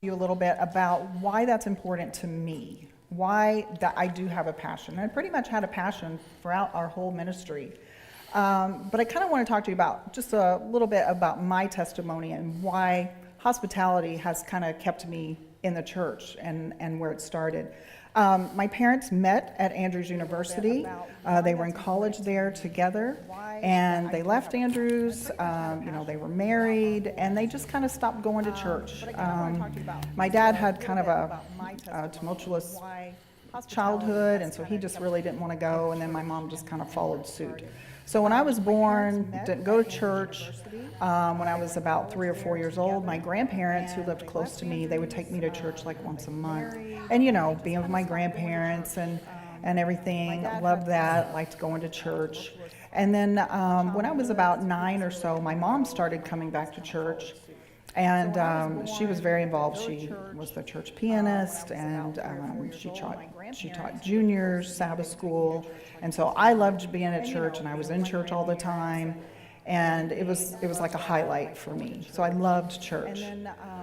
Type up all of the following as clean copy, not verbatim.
you a little bit about why that's important to me, why that I do have a passion. And I pretty much had a passion throughout our whole ministry. But I kind of want to talk to you about just a little bit about my testimony and why hospitality has kind of kept me in the church and where it started. My parents met at Andrews University. They were in college there together, and they left Andrews. They were married, and they just kind of stopped going to church. My dad had kind of a tumultuous childhood, and so he just really didn't want to go, and then my mom just kind of followed suit. So when I was born, didn't go to church. When I was about 3 or 4 years old, my grandparents, who lived close to me, they would take me to church like once a month. And, being with my grandparents and everything, loved that, liked going to church. And then when I was about 9 or so, my mom started coming back to church. And she was very involved. She was the church pianist, and she taught juniors, Sabbath school. And so I loved being at church, and I was in church all the time. And it was like a highlight for me. So I loved church.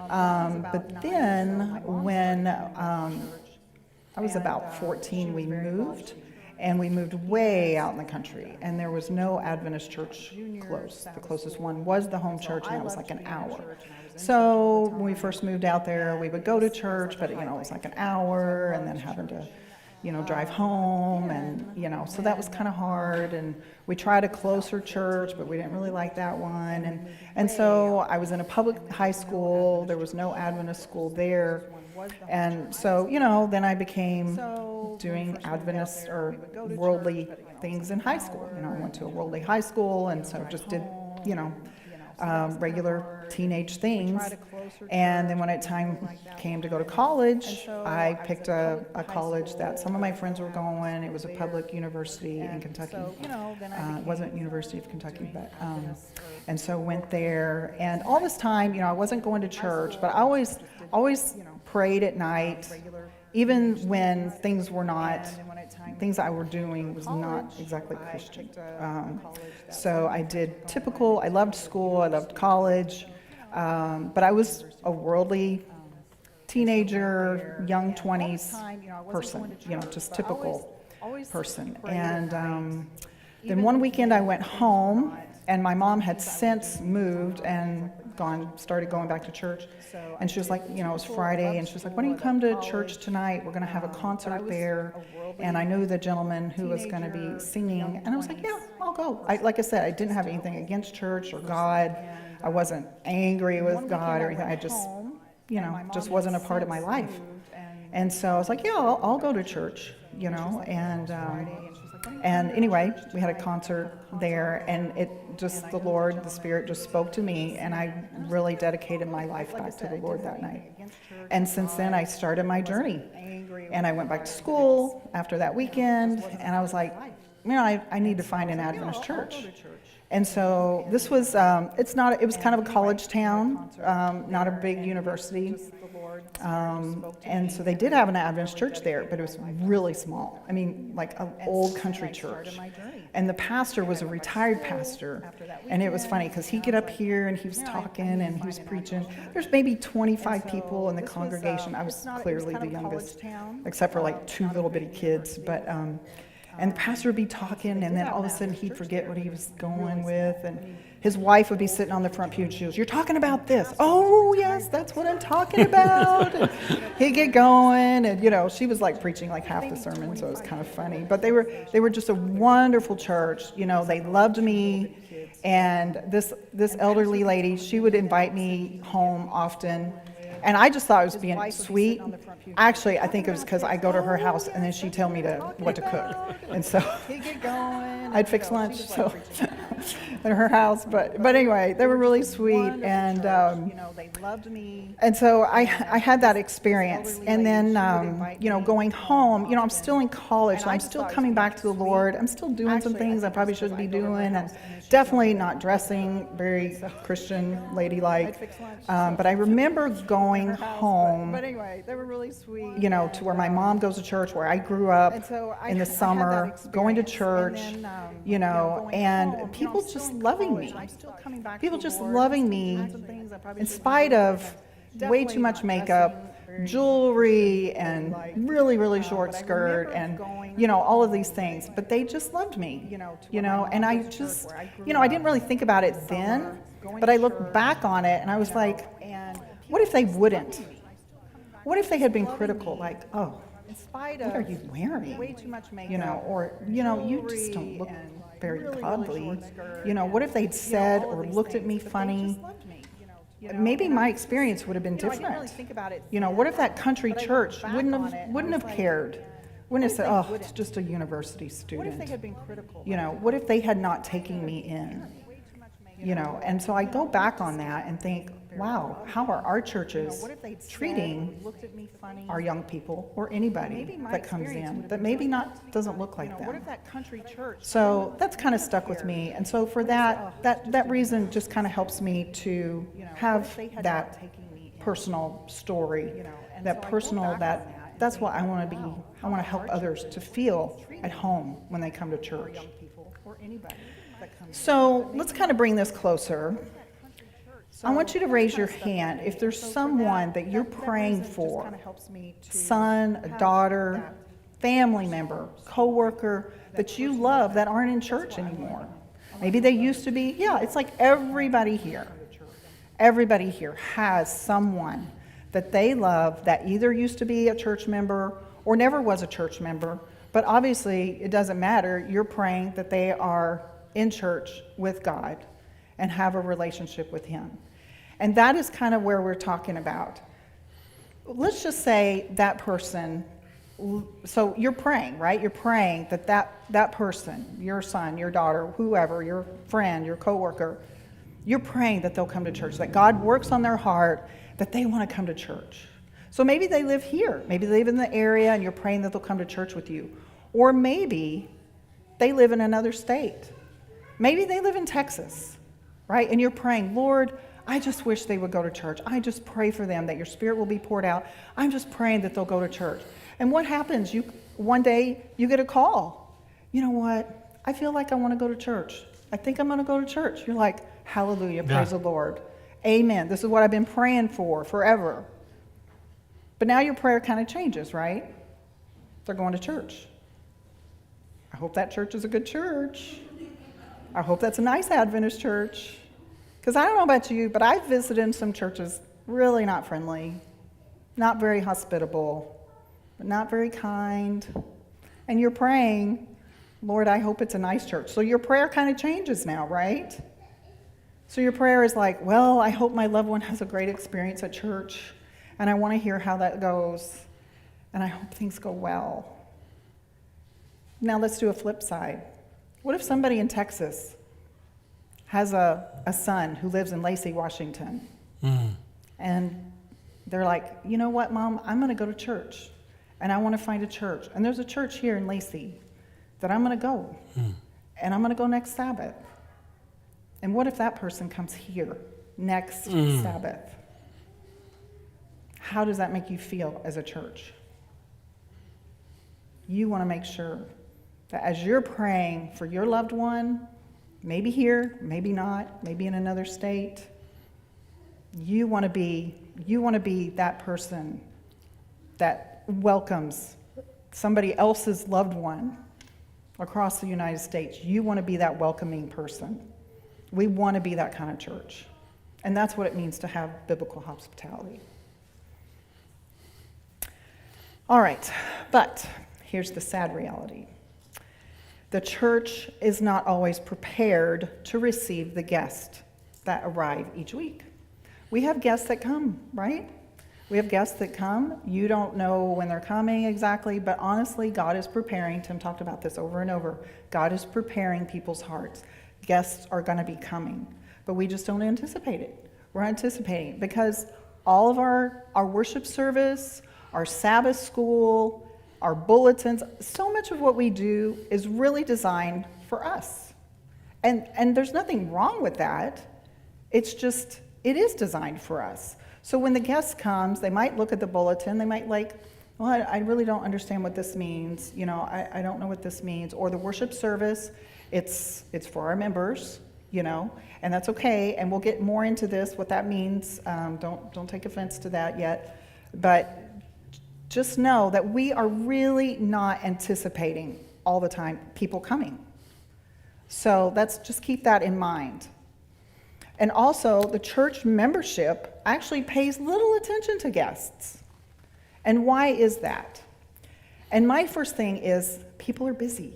But then when I was about 14, we moved. And we moved way out in the country, and there was no Adventist church close. The closest one was the home church, and that was like an hour. So when we first moved out there, we would go to church, but it was like an hour, and then having to, drive home, and so that was kind of hard. And we tried a closer church, but we didn't really like that one. And so I was in a public high school. There was no Adventist school there. And so, then I became doing Adventist or worldly things in high school. I went to a worldly high school, and so just did, regular teenage things. And then when time came to go to college, I picked a college that some of my friends were going. It was a public university in Kentucky. It wasn't University of Kentucky, but and so went there. And all this time, I wasn't going to church, but I always prayed at night, even when things I were doing was not exactly Christian. So I did typical. I loved school. I loved college. But I was a worldly teenager, young 20s person, just typical person. And then one weekend I went home, and my mom had since moved and started going back to church. And she was like, it was Friday, and she was like, why don't you come to church tonight? We're going to have a concert there. And I knew the gentleman who was going to be singing. And I was like, yeah, I'll go. Like I said, I didn't have anything against church or God. I wasn't angry with God or anything. I just, just wasn't a part of my life. And so I was like, yeah, I'll go to church, and anyway, we had a concert there, and the Lord, the Spirit just spoke to me, and I really dedicated my life back to the Lord that night. And since then, I started my journey. And I went back to school after that weekend, and I was like, I need to find an Adventist church. And so this was, it was kind of a college town, not a big university. And so they did have an Adventist church there, but it was really small. I mean, like an old country church. And the pastor was a retired pastor. And it was funny because he'd get up here and he was talking and he was preaching. There's maybe 25 people in the congregation. I was clearly the youngest, except for like 2 little bitty kids. But and the pastor would be talking, and then all of a sudden he'd forget what he was going with, and his wife would be sitting on the front pew, and she goes, "You're talking about this." "Oh, yes, that's what I'm talking about." And he'd get going, and she was like preaching like half the sermon, so it was kind of funny. But they were just a wonderful church. They loved me, and this elderly lady, she would invite me home often. And I just thought it was being sweet. Actually, I think it was because I go to her house and then she'd tell me what to cook. And so I'd fix lunch at her house. But anyway, they were really sweet. And they loved me. And so I had that experience. And then, going home, I'm still in college. So I'm still coming back to the Lord. I'm still doing some things I probably shouldn't be doing. And definitely not dressing very Christian, ladylike. But I remember going home, to where my mom goes to church, where I grew up in the summer, going to church, and people just loving me. People just loving me in spite of, way too much makeup, jewelry, and really, really short skirt, and, all of these things. But they just loved me, and I just, I didn't really think about it then, but I look back on it and I was like, what if they wouldn't? What if they had been critical, like, oh, what are you wearing? Or, you just don't look very godly. What if they'd said or looked at me funny? Maybe my experience would have been different. What if that country church wouldn't have cared? Wouldn't have said, oh, it's just a university student. What if they had been critical? What if they had not taken me in? And so I go back on that and think, wow, how are our churches treating our young people or anybody that comes in that maybe doesn't look like that? So that's kind of stuck with me. And so for that reason just kind of helps me to have that personal story, that's what I want to be. I want to help others to feel at home when they come to church. So let's kind of bring this closer. I want you to raise your hand if there's someone that you're praying for, son, a daughter, family member, coworker, that you love that aren't in church anymore. Maybe they used to be. Yeah, it's like everybody here has someone that they love that either used to be a church member or never was a church member, but obviously it doesn't matter. You're praying that they are in church with God and have a relationship with Him. And that is kind of where we're talking about. Let's just say that person, so you're praying, right? You're praying that person, your son, your daughter, whoever, your friend, your coworker, you're praying that they'll come to church, that God works on their heart, that they want to come to church. So maybe they live here. Maybe they live in the area and you're praying that they'll come to church with you. Or maybe they live in another state. Maybe they live in Texas, right? And you're praying, Lord, I just wish they would go to church. I just pray for them that your Spirit will be poured out. I'm just praying that they'll go to church. And what happens? One day you get a call. You know what? I feel like I want to go to church. I think I'm going to go to church. You're like, hallelujah, praise the Lord. Amen. This is what I've been praying for forever. But now your prayer kind of changes, right? They're going to church. I hope that church is a good church. I hope that's a nice Adventist church. Because I don't know about you, but I've visited some churches really not friendly, not very hospitable, but not very kind. And you're praying, Lord, I hope it's a nice church. So your prayer kind of changes now, right? So your prayer is like, well, I hope my loved one has a great experience at church, and I want to hear how that goes, and I hope things go well. Now let's do a flip side. What if somebody in Texas has a son who lives in Lacey, Washington, and they're like, you know what, Mom, I'm going to go to church, and I want to find a church, and there's a church here in Lacey that I'm going to go, and I'm going to go next Sabbath. And what if that person comes here next Sabbath? How does that make you feel as a church? You want to make sure that as you're praying for your loved one, maybe here, maybe not, maybe in another state, you want to be that person that welcomes somebody else's loved one across the United States. You want to be that welcoming person. We want to be that kind of church. And that's what it means to have biblical hospitality. All right, but here's the sad reality. The church is not always prepared to receive the guests that arrive each week. We have guests that come, right? We have guests that come. You don't know when they're coming exactly, but honestly, God is preparing. Tim talked about this over and over. God is preparing people's hearts. Guests are going to be coming, but we just don't anticipate it. We're anticipating because all of our worship service, our Sabbath school, our bulletins, so much of what we do is really designed for us. And there's nothing wrong with that. It's just, it is designed for us. So when the guest comes, they might look at the bulletin, they might well, I really don't understand what this means. I don't know what this means. Or the worship service, it's for our members. and that's okay. And we'll get more into this, what that means. Don't take offense to that yet. But just know that we are really not anticipating all the time people coming. So just keep that in mind. And also, the church membership actually pays little attention to guests. And why is that? And my first thing is, people are busy.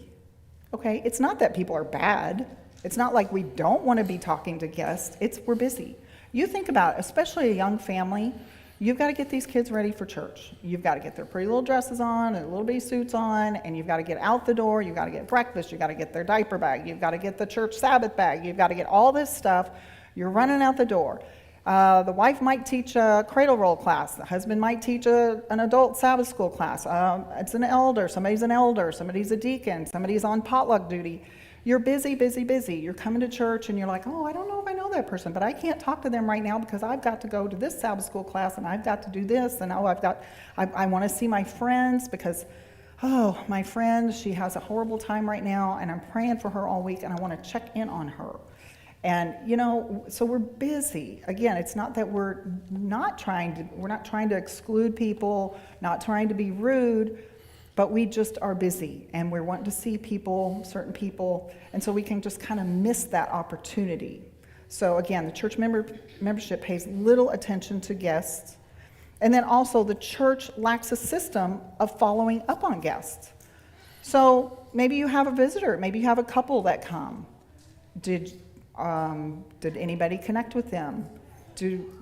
Okay? It's not that people are bad. It's not like we don't want to be talking to guests. We're busy. You think about it, especially a young family, you've got to get these kids ready for church. You've got to get their pretty little dresses on and little bitty suits on, and you've got to get out the door. You've got to get breakfast. You've got to get their diaper bag. You've got to get the church Sabbath bag. You've got to get all this stuff. You're running out the door. The wife might teach a cradle roll class. The husband might teach an adult Sabbath school class. It's an elder. Somebody's a deacon. Somebody's on potluck duty. You're busy, busy, busy. You're coming to church and you're like, oh, I don't know if I know that person, but I can't talk to them right now because I've got to go to this Sabbath school class and I've got to do this, and I want to see my friends because, my friend, she has a horrible time right now and I'm praying for her all week and I want to check in on her. And, so we're busy. Again, it's not that we're not trying to exclude people, not trying to be rude, but we just are busy and we're wanting to see people, certain people, and so we can just kind of miss that opportunity. So again, the church membership pays little attention to guests. And then also the church lacks a system of following up on guests. So maybe you have a visitor, maybe you have a couple that come. Did anybody connect with them?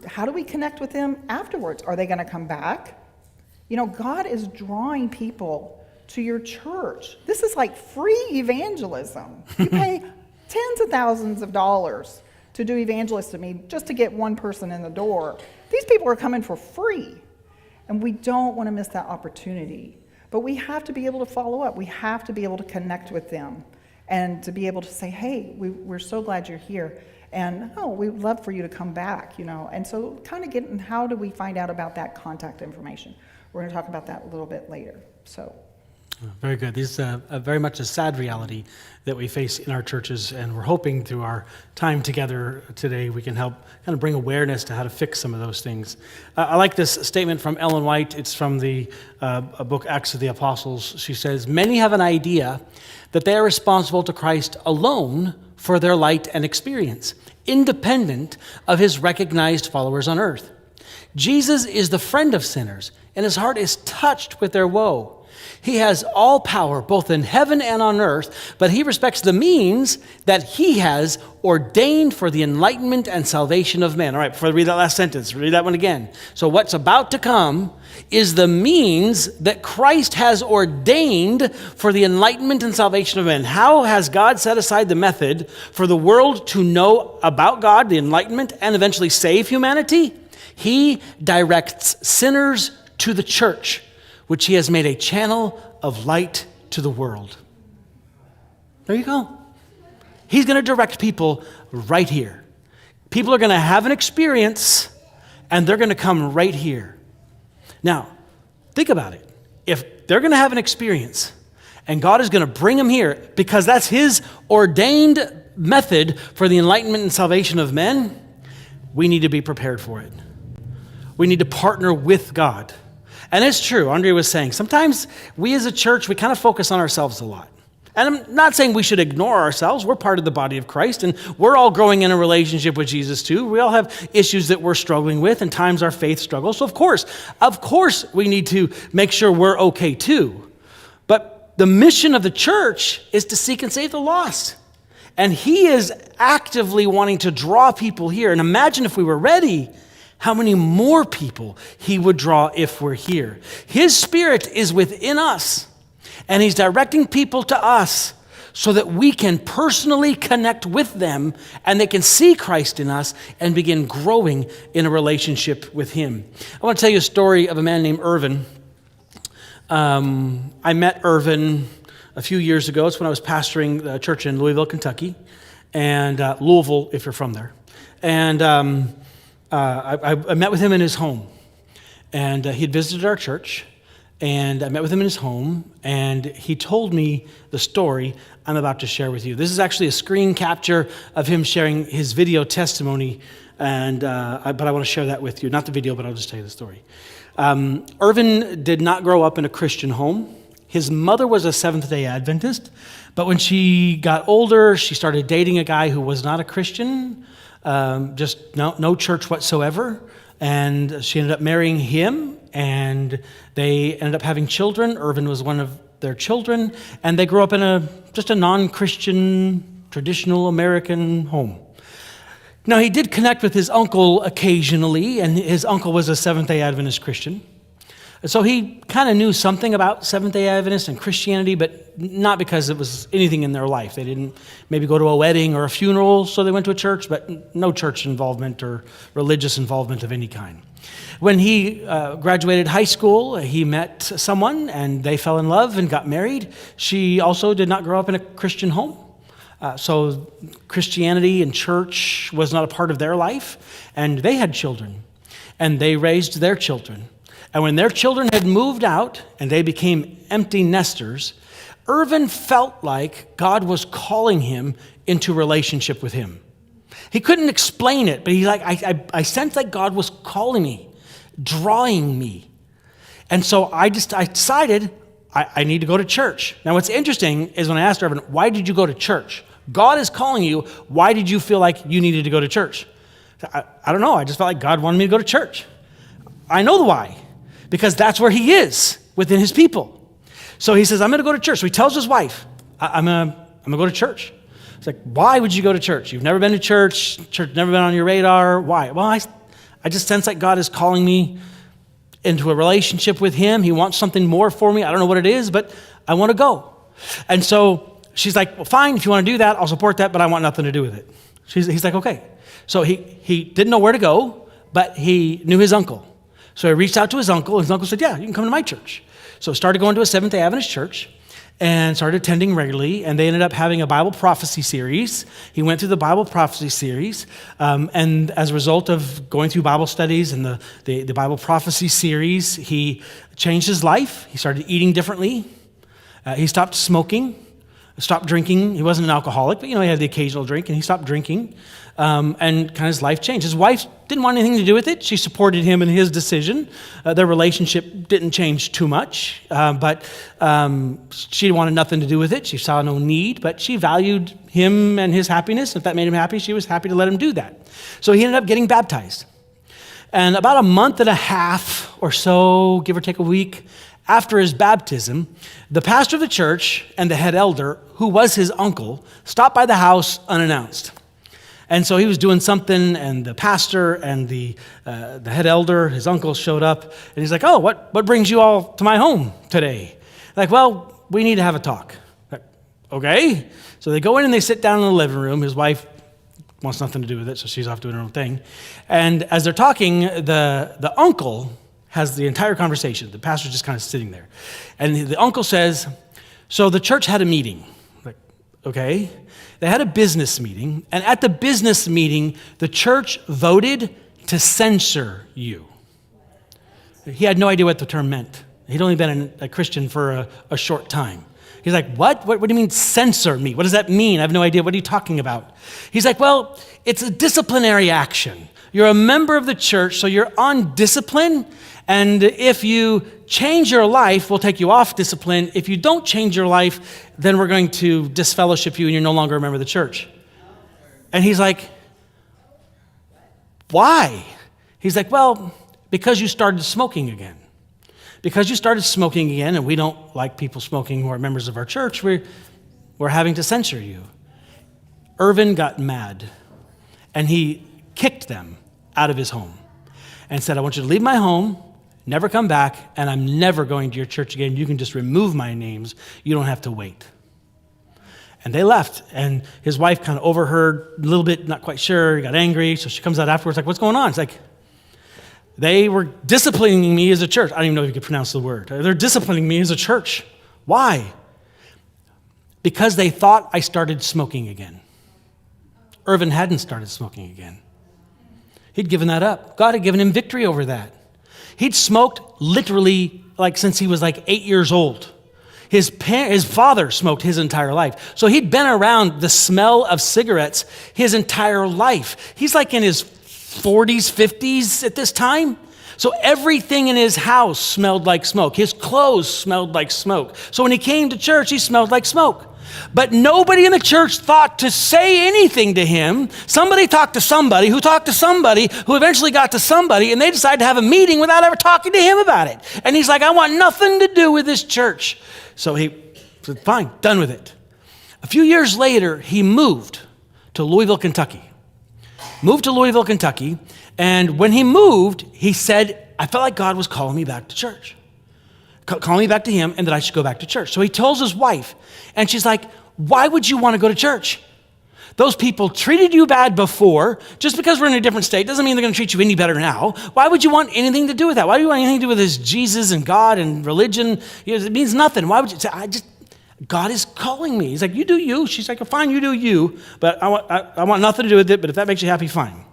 How do we connect with them afterwards? Are they going to come back? God is drawing people to your church. This is like free evangelism. You pay tens of thousands of dollars to do evangelism just to get one person in the door. These people are coming for free, and we don't want to miss that opportunity. But we have to be able to follow up. We have to be able to connect with them and to be able to say, hey, we're so glad you're here. And, we'd love for you to come back, And so kind of how do we find out about that contact information? We're going to talk about that a little bit later. So, very good. This is very much a sad reality that we face in our churches, and we're hoping through our time together today we can help kind of bring awareness to how to fix some of those things. I like this statement from Ellen White. It's from the book Acts of the Apostles. She says, "Many have an idea that they are responsible to Christ alone for their light and experience, independent of his recognized followers on earth. Jesus is the friend of sinners, and his heart is touched with their woe. He has all power, both in heaven and on earth, but he respects the means that he has ordained for the enlightenment and salvation of men." All right, before I read that last sentence, read that one again. So what's about to come is the means that Christ has ordained for the enlightenment and salvation of men. How has God set aside the method for the world to know about God, the enlightenment, and eventually save humanity? He directs sinners to the church, which he has made a channel of light to the world. There you go. He's going to direct people right here. People are going to have an experience, and they're going to come right here. Now, think about it. If they're going to have an experience, and God is going to bring them here, because that's his ordained method for the enlightenment and salvation of men, we need to be prepared for it. We need to partner with God. And it's true, Andrea was saying, sometimes we as a church, we kind of focus on ourselves a lot. And I'm not saying we should ignore ourselves. We're part of the body of Christ, and we're all growing in a relationship with Jesus too. We all have issues that we're struggling with, and times our faith struggles. So of course, we need to make sure we're okay too. But the mission of the church is to seek and save the lost. And he is actively wanting to draw people here. And imagine if we were ready, how many more people he would draw if we're here. His Spirit is within us, and he's directing people to us so that we can personally connect with them, and they can see Christ in us and begin growing in a relationship with him. I want to tell you a story of a man named Irvin. I met Irvin a few years ago. It's when I was pastoring a church in Louisville, Kentucky, and Louisville, if you're from there. And I met with him in his home, and he had visited our church, and I met with him in his home, and he told me the story I'm about to share with you. This is actually a screen capture of him sharing his video testimony, but I want to share that with you. Not the video, but I'll just tell you the story. Irvin did not grow up in a Christian home. His mother was a Seventh-day Adventist, but when she got older, she started dating a guy who was not a Christian, just no church whatsoever, and she ended up marrying him, and they ended up having children. Irvin was one of their children, and they grew up in just a non-Christian, traditional American home. Now, he did connect with his uncle occasionally, and his uncle was a Seventh-day Adventist Christian. So he kind of knew something about Seventh-day Adventists and Christianity, but not because it was anything in their life. They didn't maybe go to a wedding or a funeral, so they went to a church, but no church involvement or religious involvement of any kind. When he graduated high school, he met someone, and they fell in love and got married. She also did not grow up in a Christian home. So Christianity and church was not a part of their life, and they had children, and they raised their children. And when their children had moved out and they became empty nesters, Irvin felt like God was calling him into relationship with him. He couldn't explain it, but he's like, I sensed like God was calling me, drawing me. And so I decided I need to go to church. Now what's interesting is when I asked Irvin, why did you go to church? God is calling you. Why did you feel like you needed to go to church? I don't know. I just felt like God wanted me to go to church. I know the why. Because that's where he is within his people. So he says, I'm going to go to church. So he tells his wife, I'm going to go to church. It's like, why would you go to church? You've never been to church. Church never been on your radar. Why? Well, I just sense like God is calling me into a relationship with him. He wants something more for me. I don't know what it is, but I want to go. And so she's like, well, fine. If you want to do that, I'll support that, but I want nothing to do with it. He's like, okay. So he didn't know where to go, but he knew his uncle. So he reached out to his uncle. His uncle said, yeah, you can come to my church. So started going to a Seventh-day Adventist church and started attending regularly. And they ended up having a Bible prophecy series. He went through the Bible prophecy series. And as a result of going through Bible studies and the Bible prophecy series, he changed his life. He started eating differently. He stopped smoking, stopped drinking. He wasn't an alcoholic, but he had the occasional drink, and he stopped drinking. And kind of his life changed. His wife didn't want anything to do with it. She supported him in his decision. Their relationship didn't change too much, but she wanted nothing to do with it. She saw no need, but she valued him and his happiness. If that made him happy, she was happy to let him do that. So he ended up getting baptized. And about a month and a half or so, give or take a week, after his baptism, the pastor of the church and the head elder, who was his uncle, stopped by the house unannounced. And so he was doing something, and the pastor and the head elder, his uncle, showed up, and he's like, oh, what brings you all to my home today? Like, well, we need to have a talk. Like, okay. So they go in and they sit down in the living room. His wife wants nothing to do with it, so she's off doing her own thing. And as they're talking, the uncle has the entire conversation. The pastor's just kind of sitting there. And the uncle says, so the church had a meeting. Like, okay. They had a business meeting, and at the business meeting, the church voted to censor you. He had no idea what the term meant. He'd only been a Christian for a short time. He's like, what? What do you mean censor me? What does that mean? I have no idea. What are you talking about? He's like, well, it's a disciplinary action. You're a member of the church, so you're on discipline, and if you change your life, we'll take you off discipline. If you don't change your life, then we're going to disfellowship you and you're no longer a member of the church. And he's like, why? He's like, well, because you started smoking again. Because you started smoking again, and we don't like people smoking who are members of our church, we're having to censor you. Irvin got mad, and he kicked them out of his home and said, I want you to leave my home, never come back, and I'm never going to your church again. You can just remove my names. You don't have to wait. And they left, and his wife kind of overheard a little bit, not quite sure, got angry, so she comes out afterwards like, what's going on? It's like, they were disciplining me as a church. I don't even know if you could pronounce the word. They're disciplining me as a church. Why? Because they thought I started smoking again. Irvin hadn't started smoking again. He'd given that up. God had given him victory over that. He'd smoked literally since he was 8 years old. His father smoked his entire life. So he'd been around the smell of cigarettes his entire life. He's in his 40s, 50s at this time. So everything in his house smelled like smoke. His clothes smelled like smoke. So when he came to church, he smelled like smoke. But nobody in the church thought to say anything to him. Somebody talked to somebody who talked to somebody who eventually got to somebody, and they decided to have a meeting without ever talking to him about it. And he's like, I want nothing to do with this church. So he said, fine, done with it. A few years later, he moved to Louisville, Kentucky. And when he moved, he said, I felt like God was calling me back to church. Calling me back to him, and that I should go back to church. So he tells his wife, and she's like, why would you want to go to church? Those people treated you bad before. Just because we're in a different state doesn't mean they're going to treat you any better now. Why would you want anything to do with that? Why do you want anything to do with this Jesus and God and religion? It means nothing. Why would you say, God is calling me. He's like, you do you. She's like, fine, you do you, but I want nothing to do with it, but if that makes you happy, fine.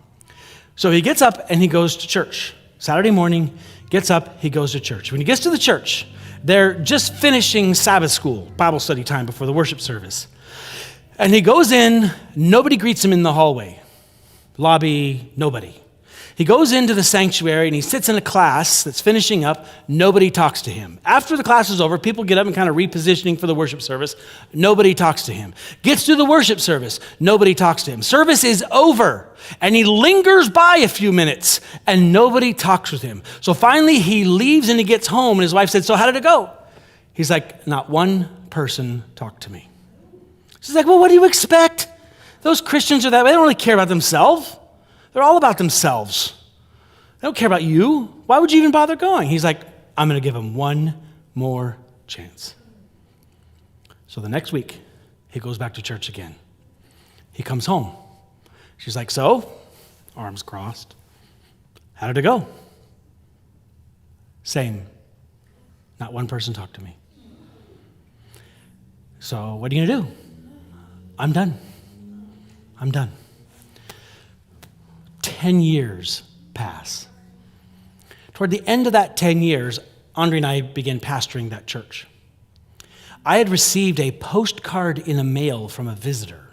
So he gets up and he goes to church. Saturday morning, gets up, he goes to church. When he gets to the church, they're just finishing Sabbath school, Bible study time before the worship service. And he goes in, nobody greets him in the hallway. Lobby, nobody. He goes into the sanctuary and he sits in a class that's finishing up. Nobody talks to him. After the class is over, people get up and kind of repositioning for the worship service. Nobody talks to him. Gets to the worship service. Nobody talks to him. Service is over. And he lingers by a few minutes and nobody talks with him. So finally he leaves and he gets home and his wife said, so how did it go? He's like, not one person talked to me. She's like, well, what do you expect? Those Christians are that way. They don't really care about themselves. They're all about themselves. They don't care about you. Why would you even bother going? He's like, I'm going to give him one more chance. So the next week, he goes back to church again. He comes home. She's like, so, arms crossed. How did it go? Same. Not one person talked to me. So what are you going to do? I'm done. 10 years pass. Toward the end of that 10 years, Andrea and I began pastoring that church. I had received a postcard in the mail from a visitor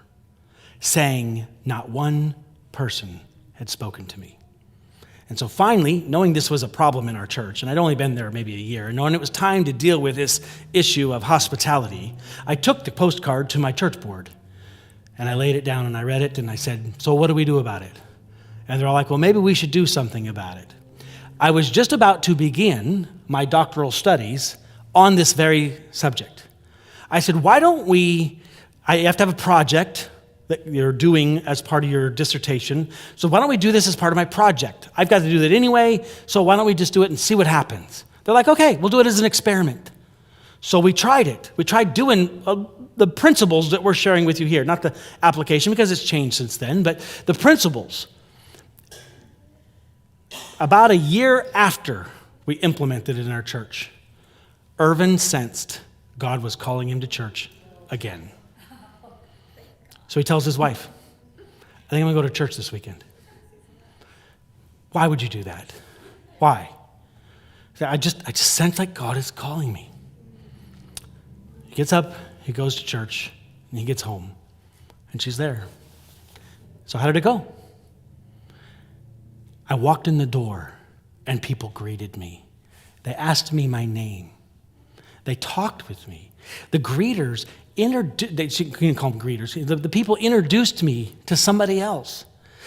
saying not one person had spoken to me. And so finally, knowing this was a problem in our church, and I'd only been there maybe a year, and knowing it was time to deal with this issue of hospitality, I took the postcard to my church board. And I laid it down and I read it and I said, so what do we do about it? And they're all like, well, maybe we should do something about it. I was just about to begin my doctoral studies on this very subject. I said, why don't you have to have a project that you're doing as part of your dissertation. So why don't we do this as part of my project? I've got to do that anyway, so why don't we just do it and see what happens? They're like, okay, we'll do it as an experiment. So we tried it. We tried doing the principles that we're sharing with you here, not the application because it's changed since then, but the principles. About a year after we implemented it in our church, Irvin sensed God was calling him to church again. So he tells his wife, I think I'm going to go to church this weekend. Why would you do that? Why? I just sense like God is calling me. He gets up, he goes to church, and he gets home, and she's there. So how did it go? I walked in the door, and people greeted me. They asked me my name. They talked with me. The greeters, you can call them greeters, the people introduced me to somebody else.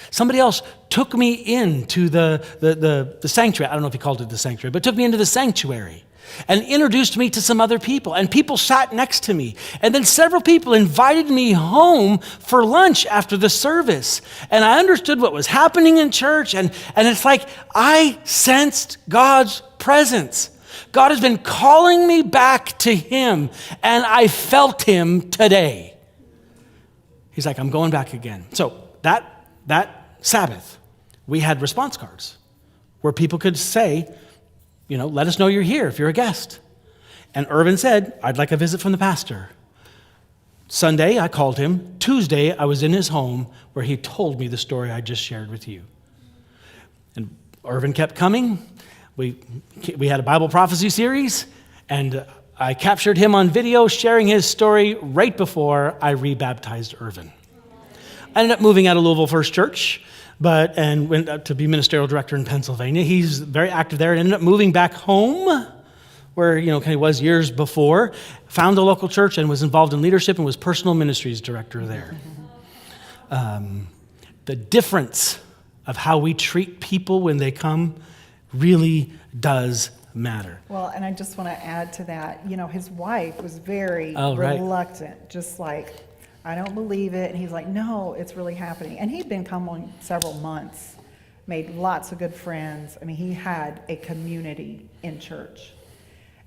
Somebody else took me into the sanctuary. I don't know if he called it the sanctuary, but took me into the sanctuary and introduced me to some other people. And people sat next to me. And then several people invited me home for lunch after the service. And I understood what was happening in church. And it's like I sensed God's presence. God has been calling me back to him. And I felt him today. He's like, I'm going back again. So that Sabbath, we had response cards where people could say, let us know you're here if you're a guest. And Irvin said, I'd like a visit from the pastor. Sunday, I called him. Tuesday, I was in his home where he told me the story I just shared with you. And Irvin kept coming. We had a Bible prophecy series, and I captured him on video sharing his story right before I rebaptized Irvin. I ended up moving out of Louisville First Church, and went up to be ministerial director in Pennsylvania. He's very active there and ended up moving back home where, kind of was years before, found a local church and was involved in leadership and was personal ministries director there. The difference of how we treat people when they come really does matter. Well, and I just want to add to that, his wife was very right. reluctant, just like, I don't believe it. And he's like, no, it's really happening. And he'd been coming several months, made lots of good friends. I mean, he had a community in church.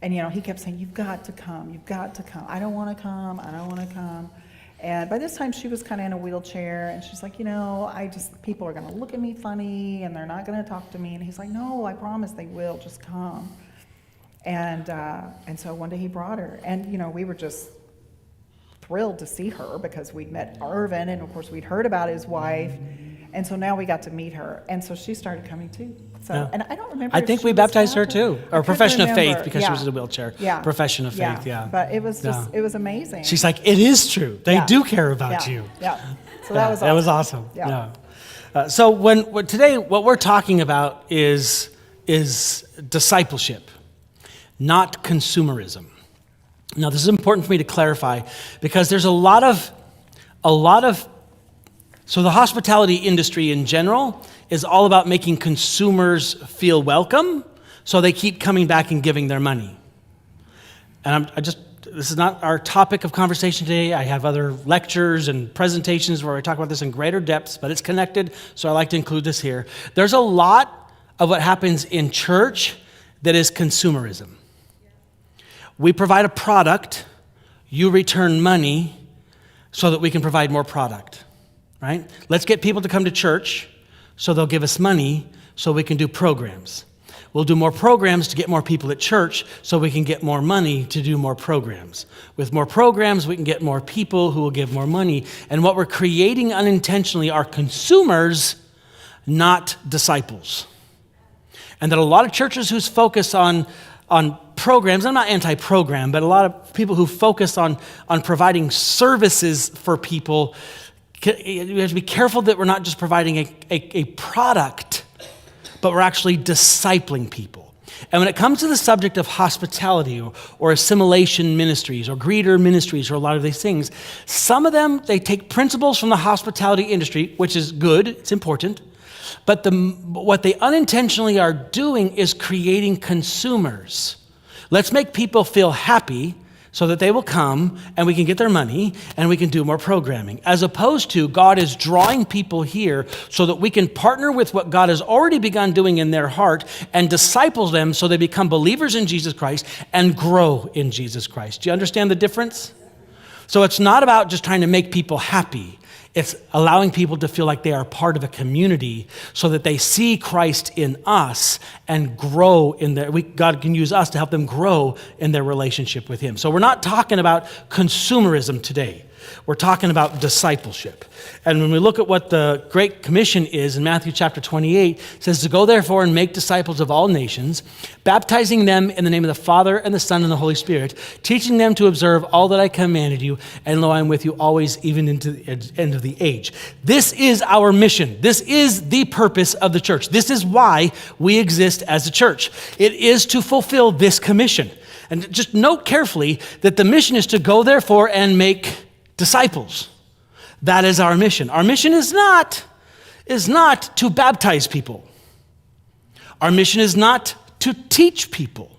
And, he kept saying, you've got to come. You've got to come. I don't want to come. I don't want to come. And by this time, she was kind of in a wheelchair. And she's like, people are going to look at me funny. And they're not going to talk to me. And he's like, no, I promise they will. Just come. And so one day he brought her. And, we were just thrilled to see her because we'd met Irvin, and of course we'd heard about his wife, and so now we got to meet her, and so she started coming too. So, yeah. And I don't remember. I think we baptized her too, or profession of faith because she was in a wheelchair. Yeah, profession of faith. Yeah, but it was just it was amazing. She's like, it is true. They do care about you. Yeah, so that was awesome. That was awesome. Yeah. So when today what we're talking about is discipleship, not consumerism. Now, this is important for me to clarify because there's a lot of, so the hospitality industry in general is all about making consumers feel welcome, so they keep coming back and giving their money. And this is not our topic of conversation today. I have other lectures and presentations where I talk about this in greater depths, but it's connected, so I like to include this here. There's a lot of what happens in church that is consumerism. We provide a product, you return money so that we can provide more product, right? Let's get people to come to church so they'll give us money so we can do programs. We'll do more programs to get more people at church so we can get more money to do more programs. With more programs, we can get more people who will give more money. And what we're creating unintentionally are consumers, not disciples. And that a lot of churches whose focus on programs, I'm not anti-program, but a lot of people who focus on providing services for people, we have to be careful that we're not just providing a product, but we're actually discipling people. And when it comes to the subject of hospitality or assimilation ministries or greeter ministries or a lot of these things, some of them, they take principles from the hospitality industry, which is good, it's important, but what they unintentionally are doing is creating consumers. Let's make people feel happy so that they will come and we can get their money and we can do more programming. As opposed to God is drawing people here so that we can partner with what God has already begun doing in their heart and disciple them so they become believers in Jesus Christ and grow in Jesus Christ. Do you understand the difference? So it's not about just trying to make people happy. It's allowing people to feel like they are part of a community so that they see Christ in us and grow in God can use us to help them grow in their relationship with Him. So we're not talking about consumerism today. We're talking about discipleship. And when we look at what the Great Commission is in Matthew chapter 28, it says to go therefore and make disciples of all nations, baptizing them in the name of the Father and the Son and the Holy Spirit, teaching them to observe all that I commanded you, and lo, I am with you always, even into the end of the age. This is our mission. This is the purpose of the church. This is why we exist as a church. It is to fulfill this commission. And just note carefully that the mission is to go therefore and make disciples. That is our mission. Our mission is not to baptize people. Our mission is not to teach people.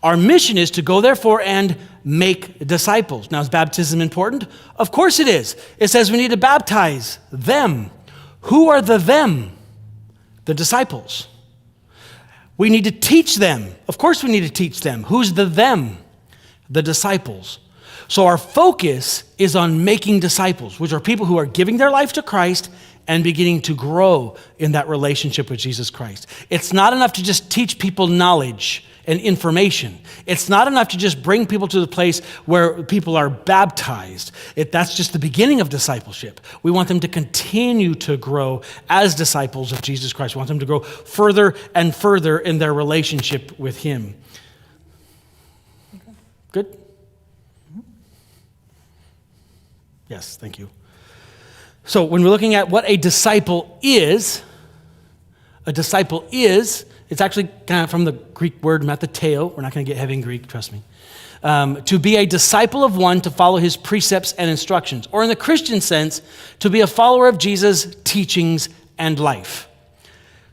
Our mission is to go therefore and make disciples. Now, is baptism important? Of course it is. It says we need to baptize them. Who are the them? The disciples. We need to teach them. Of course we need to teach them. Who's the them? The disciples. So our focus is on making disciples, which are people who are giving their life to Christ and beginning to grow in that relationship with Jesus Christ. It's not enough to just teach people knowledge and information. It's not enough to just bring people to the place where people are baptized. That's just the beginning of discipleship. We want them to continue to grow as disciples of Jesus Christ. We want them to grow further and further in their relationship with him. Good? Yes, thank you. So when we're looking at what a disciple is, it's actually kind of from the Greek word methateo. We're not going to get heavy in Greek, trust me. To be a disciple of one, to follow his precepts and instructions. Or in the Christian sense, to be a follower of Jesus' teachings and life.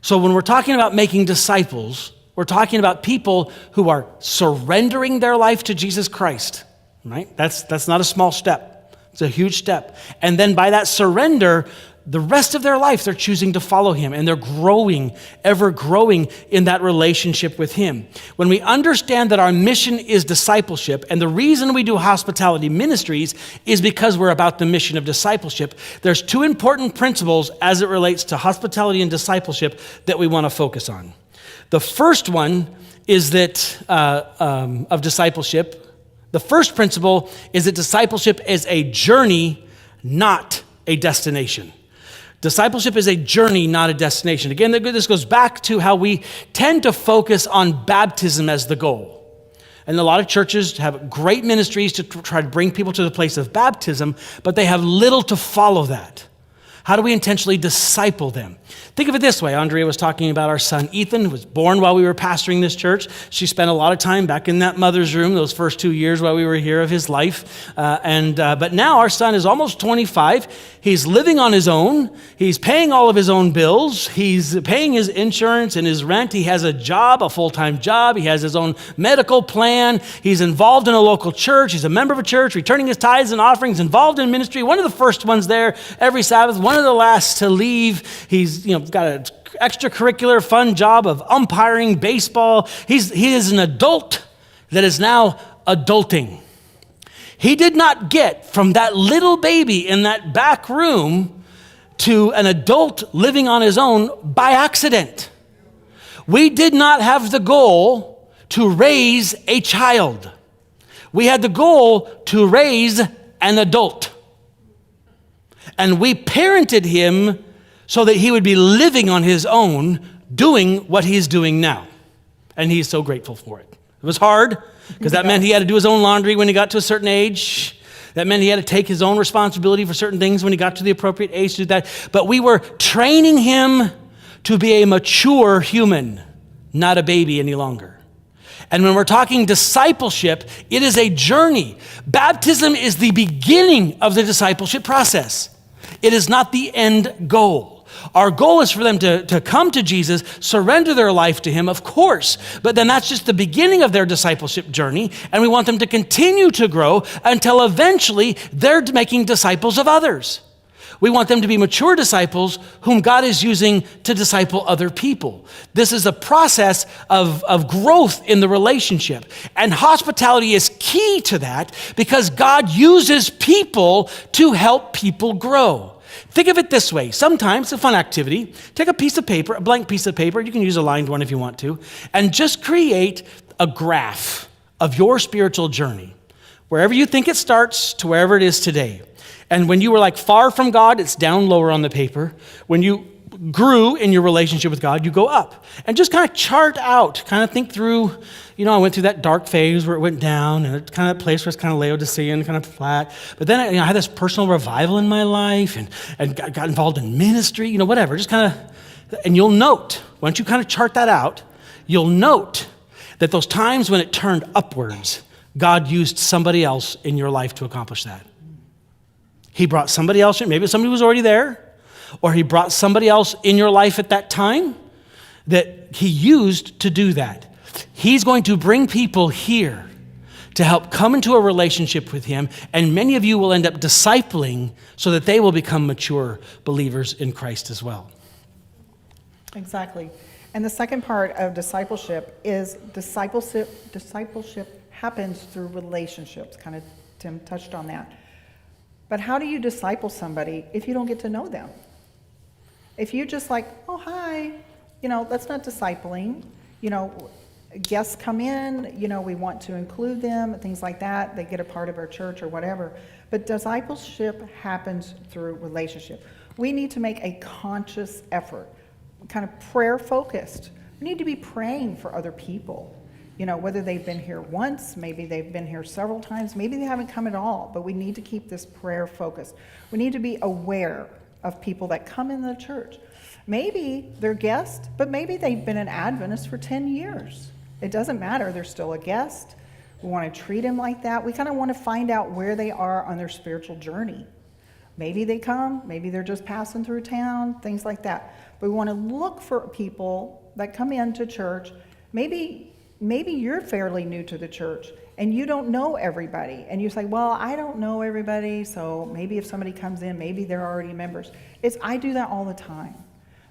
So when we're talking about making disciples, we're talking about people who are surrendering their life to Jesus Christ, right? That's not a small step. It's a huge step. And then by that surrender, the rest of their life, they're choosing to follow him, and they're growing, ever growing in that relationship with him. When we understand that our mission is discipleship, and the reason we do hospitality ministries is because we're about the mission of discipleship, there's two important principles as it relates to hospitality and discipleship that we want to focus on. The first one is that of discipleship. The first principle is that discipleship is a journey, not a destination. Discipleship is a journey, not a destination. Again, this goes back to how we tend to focus on baptism as the goal. And a lot of churches have great ministries to try to bring people to the place of baptism, but they have little to follow that. How do we intentionally disciple them? Think of it this way. Andrea was talking about our son, Ethan, who was born while we were pastoring this church. She spent a lot of time back in that mother's room those first 2 years while we were here of his life. But now our son is almost 25. He's living on his own. He's paying all of his own bills. He's paying his insurance and his rent. He has a job, a full-time job. He has his own medical plan. He's involved in a local church. He's a member of a church, returning his tithes and offerings, involved in ministry. One of the first ones there every Sabbath, one of the last to leave. He's got an extracurricular fun job of umpiring baseball. He is an adult that is now adulting. He did not get from that little baby in that back room to an adult living on his own by accident. We did not have the goal to raise a child. We had the goal to raise an adult. And we parented him so that he would be living on his own, doing what he's doing now. And he's so grateful for it. It was hard, because that meant he had to do his own laundry when he got to a certain age. That meant he had to take his own responsibility for certain things when he got to the appropriate age to do that. But we were training him to be a mature human, not a baby any longer. And when we're talking discipleship, it is a journey. Baptism is the beginning of the discipleship process. It is not the end goal. Our goal is for them to come to Jesus, surrender their life to him, of course, but then that's just the beginning of their discipleship journey, and we want them to continue to grow until eventually they're making disciples of others. We want them to be mature disciples whom God is using to disciple other people. This is a process of growth in the relationship, and hospitality is key to that because God uses people to help people grow. Think of it this way. Sometimes, a fun activity, take a piece of paper, a blank piece of paper, you can use a lined one if you want to, and just create a graph of your spiritual journey, wherever you think it starts to wherever it is today. And when you were far from God, it's down lower on the paper. When you grew in your relationship with God, you go up. And just kind of chart out, kind of think through, I went through that dark phase where it went down, and it's kind of a place where it's kind of Laodicean, kind of flat. But then I had this personal revival in my life and got involved in ministry, whatever. Just kind of, and you'll note, once you kind of chart that out, you'll note that those times when it turned upwards, God used somebody else in your life to accomplish that. He brought somebody else in, maybe somebody who was already there, or he brought somebody else in your life at that time that he used to do that. He's going to bring people here to help come into a relationship with him, and many of you will end up discipling so that they will become mature believers in Christ as well. Exactly. And the second part of discipleship is discipleship happens through relationships. Kind of Tim touched on that. But how do you disciple somebody if you don't get to know them? If you just oh, hi, that's not discipling. guests come in, we want to include them, things like that. They get a part of our church or whatever. But discipleship happens through relationship. We need to make a conscious effort, kind of prayer focused. We need to be praying for other people. Whether they've been here once, maybe they've been here several times, maybe they haven't come at all, but we need to keep this prayer focused. We need to be aware of people that come in the church. Maybe they're guests, but maybe they've been an Adventist for 10 years. It doesn't matter, they're still a guest. We want to treat them like that. We kind of want to find out where they are on their spiritual journey. Maybe they come, maybe they're just passing through town, things like that. But we want to look for people that come into church. Maybe you're fairly new to the church and you don't know everybody. And you say, well, I don't know everybody, so maybe if somebody comes in, maybe they're already members. I do that all the time.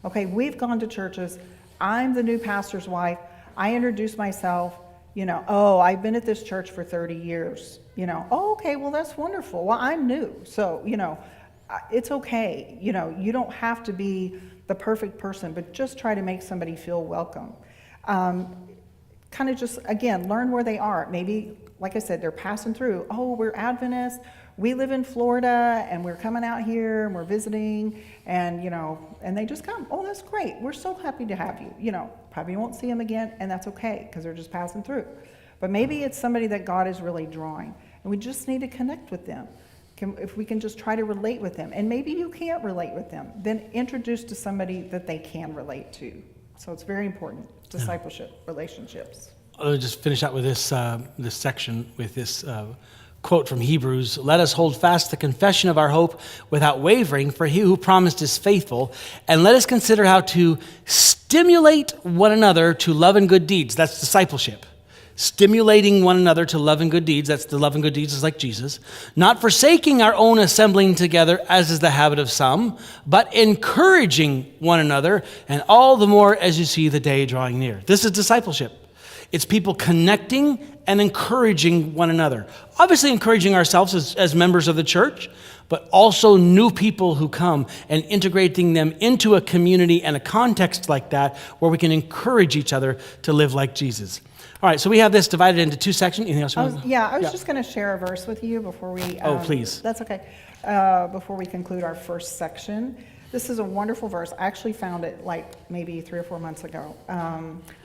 Okay, we've gone to churches. I'm the new pastor's wife. I introduce myself, I've been at this church for 30 years. Oh, okay, well, that's wonderful. Well, I'm new. So, it's okay. You don't have to be the perfect person, but just try to make somebody feel welcome. Kind of just, again, learn where they are. Maybe, like I said, they're passing through. Oh, we're Adventists. We live in Florida, and we're coming out here, and we're visiting, and, and they just come. Oh, that's great. We're so happy to have you. Probably won't see them again, and that's okay, because they're just passing through. But maybe it's somebody that God is really drawing, and we just need to connect with them. If we can just try to relate with them, and maybe you can't relate with them, then introduce to somebody that they can relate to. So it's very important, discipleship, relationships. I'll just finish out with this section with this quote from Hebrews. Let us hold fast the confession of our hope without wavering, for he who promised is faithful. And let us consider how to stimulate one another to love and good deeds. That's discipleship. Stimulating one another to love and good deeds. That's the love and good deeds is like Jesus. Not forsaking our own assembling together, as is the habit of some, but encouraging one another, and all the more as you see the day drawing near. This is discipleship. It's people connecting and encouraging one another. Obviously encouraging ourselves as members of the church, but also new people who come and integrating them into a community and a context like that where we can encourage each other to live like Jesus. All right, so we have this divided into two sections. Anything else? I was just going to share a verse with you before we... please. That's okay. Before we conclude our first section. This is a wonderful verse. I actually found it maybe 3 or 4 months ago. I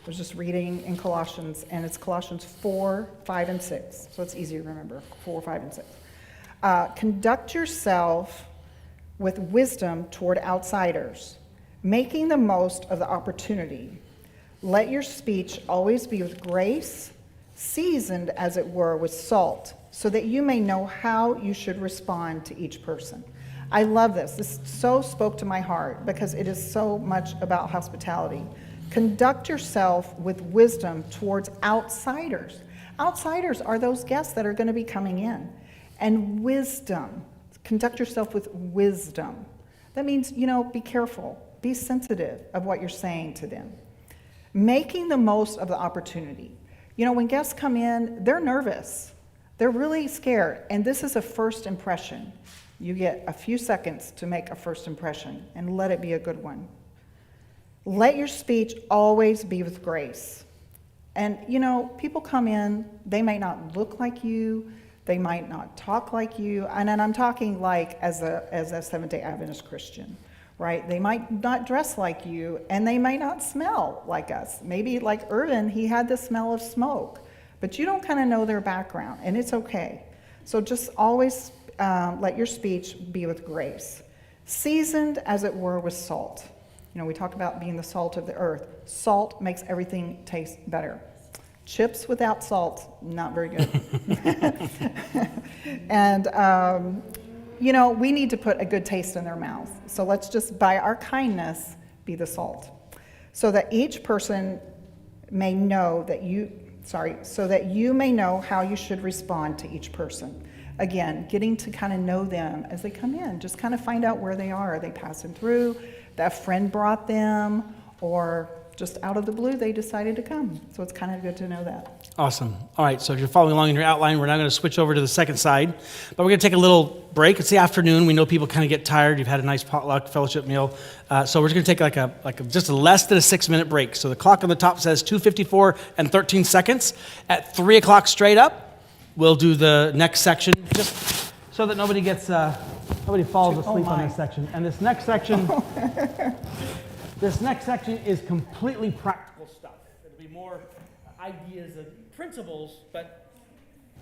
was just reading in Colossians, and it's Colossians 4, 5, and 6. So it's easy to remember, 4, 5, and 6. Conduct yourself with wisdom toward outsiders, making the most of the opportunity. Let your speech always be with grace, seasoned as it were with salt, so that you may know how you should respond to each person. I love this. This so spoke to my heart because it is so much about hospitality. Conduct yourself with wisdom towards outsiders. Outsiders are those guests that are going to be coming in. And wisdom. Conduct yourself with wisdom. That means, be careful. Be sensitive of what you're saying to them. Making the most of the opportunity. When guests come in, they're nervous. They're really scared. And this is a first impression. You get a few seconds to make a first impression, and let it be a good one. Let your speech always be with grace. And, people come in, they might not look like you, they might not talk like you, and then I'm talking as a Seventh-day Adventist Christian, right? They might not dress like you, and they might not smell like us. Maybe like Irvin, he had the smell of smoke, but you don't kind of know their background, and it's okay. So just always let your speech be with grace, seasoned as it were with salt. We talk about being the salt of the earth. Salt makes everything taste better. Chips without salt, not very good. And, we need to put a good taste in their mouth. So let's just, by our kindness, be the salt. So that each person may know so that you may know how you should respond to each person. Again, getting to kind of know them as they come in. Just kind of find out where they are. Are they passing through? That friend brought them? Or just out of the blue, they decided to come. So it's kind of good to know that. Awesome. All right, so if you're following along in your outline, we're now going to switch over to the second side. But we're going to take a little break. It's the afternoon. We know people kind of get tired. You've had a nice potluck fellowship meal. So we're just going to take just a less than a 6-minute break. So the clock on the top says 2:54 and 13 seconds. At 3 o'clock straight up, we'll do the next section, just so that nobody falls asleep on this section. And this next section, is completely practical stuff. It'll be more ideas and principles, but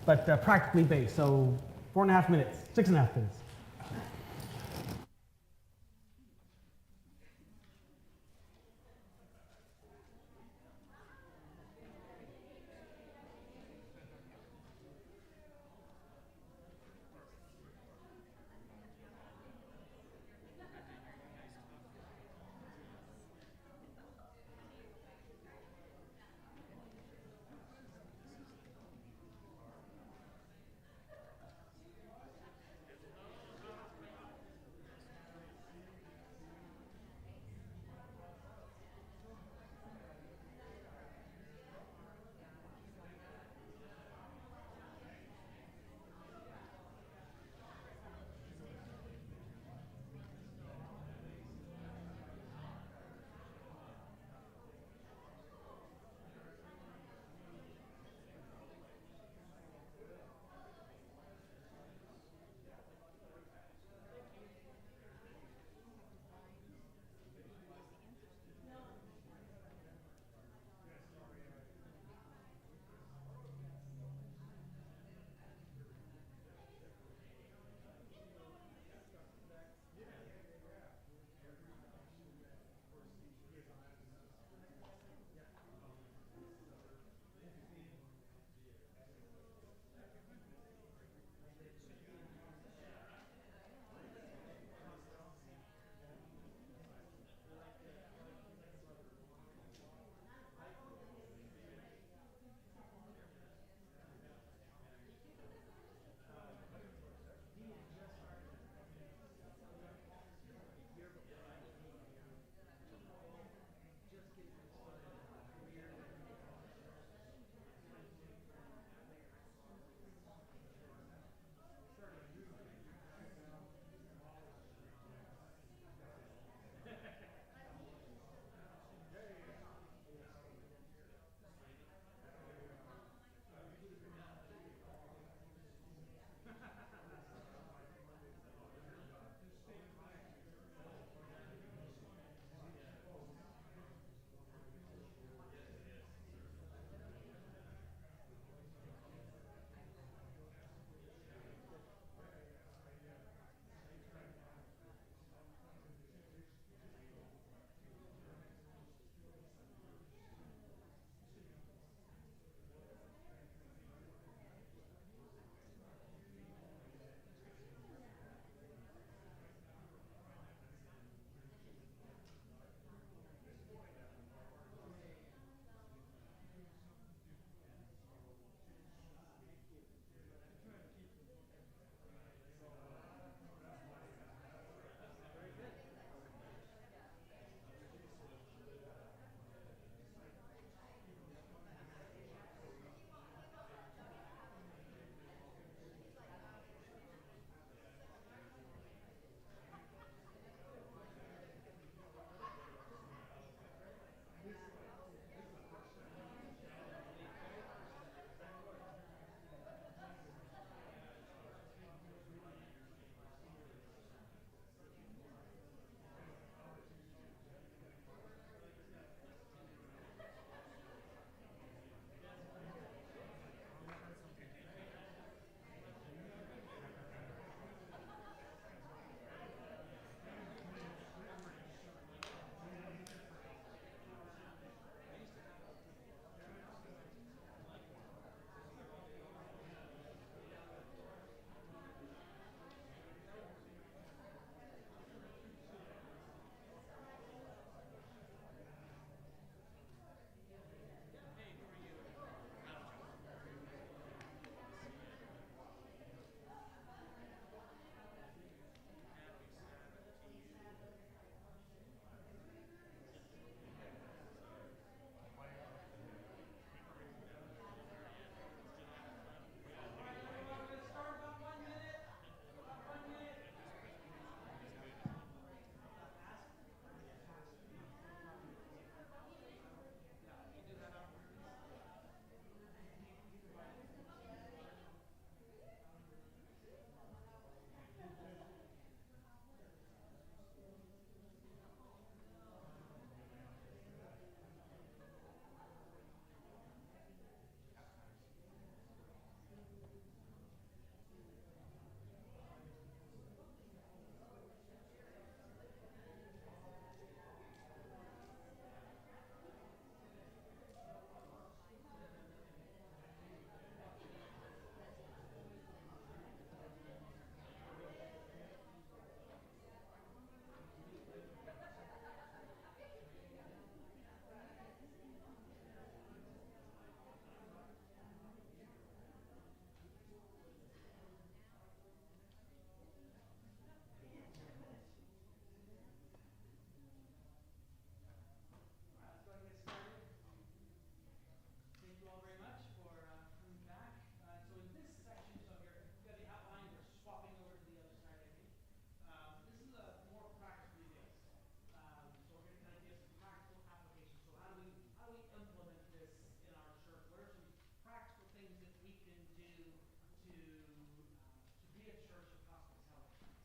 practically based. So 4.5 minutes, 6.5 minutes.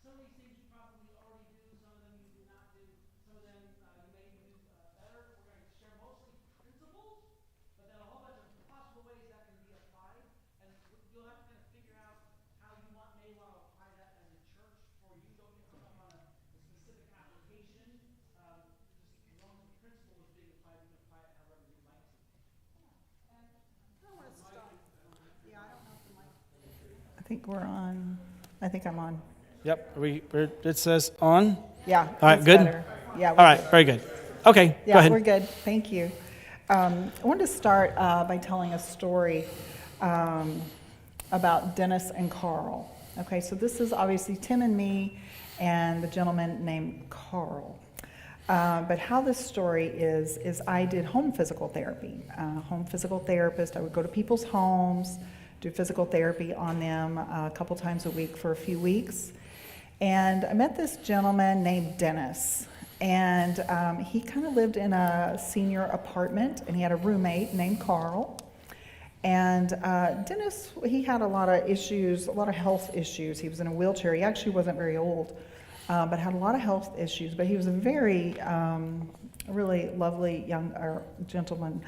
some of these things you probably already do, some of them you do not do, some of them you may do better. We're going to share mostly principles, but then a whole bunch of possible ways that can be applied. And you'll have to kind of figure out how you may want to apply that as a church for you. Don't get hung up on a specific application. Just as long as the principle is being applied, you can apply it however you'd like to. I think we're on. I think I'm on. Yep. It says on. Yeah. All right. that's Good. better. Yeah. All right. Very good. Okay. Yeah, go ahead. we're good. Thank you. I wanted to start by telling a story about Dennis and Carl. Okay, so this is obviously Tim and me and the gentleman named Carl. But how this story is I did home physical therapy. Home physical therapist. I would go to people's homes, do physical therapy on them a couple times a week for a few weeks. And I met this gentleman named Dennis. And he kind of lived in a senior apartment, and he had a roommate named Carl. And Dennis, he had a lot of issues, a lot of health issues. He was in a wheelchair. He actually wasn't very old, but had a lot of health issues. But he was a very, really lovely young gentleman,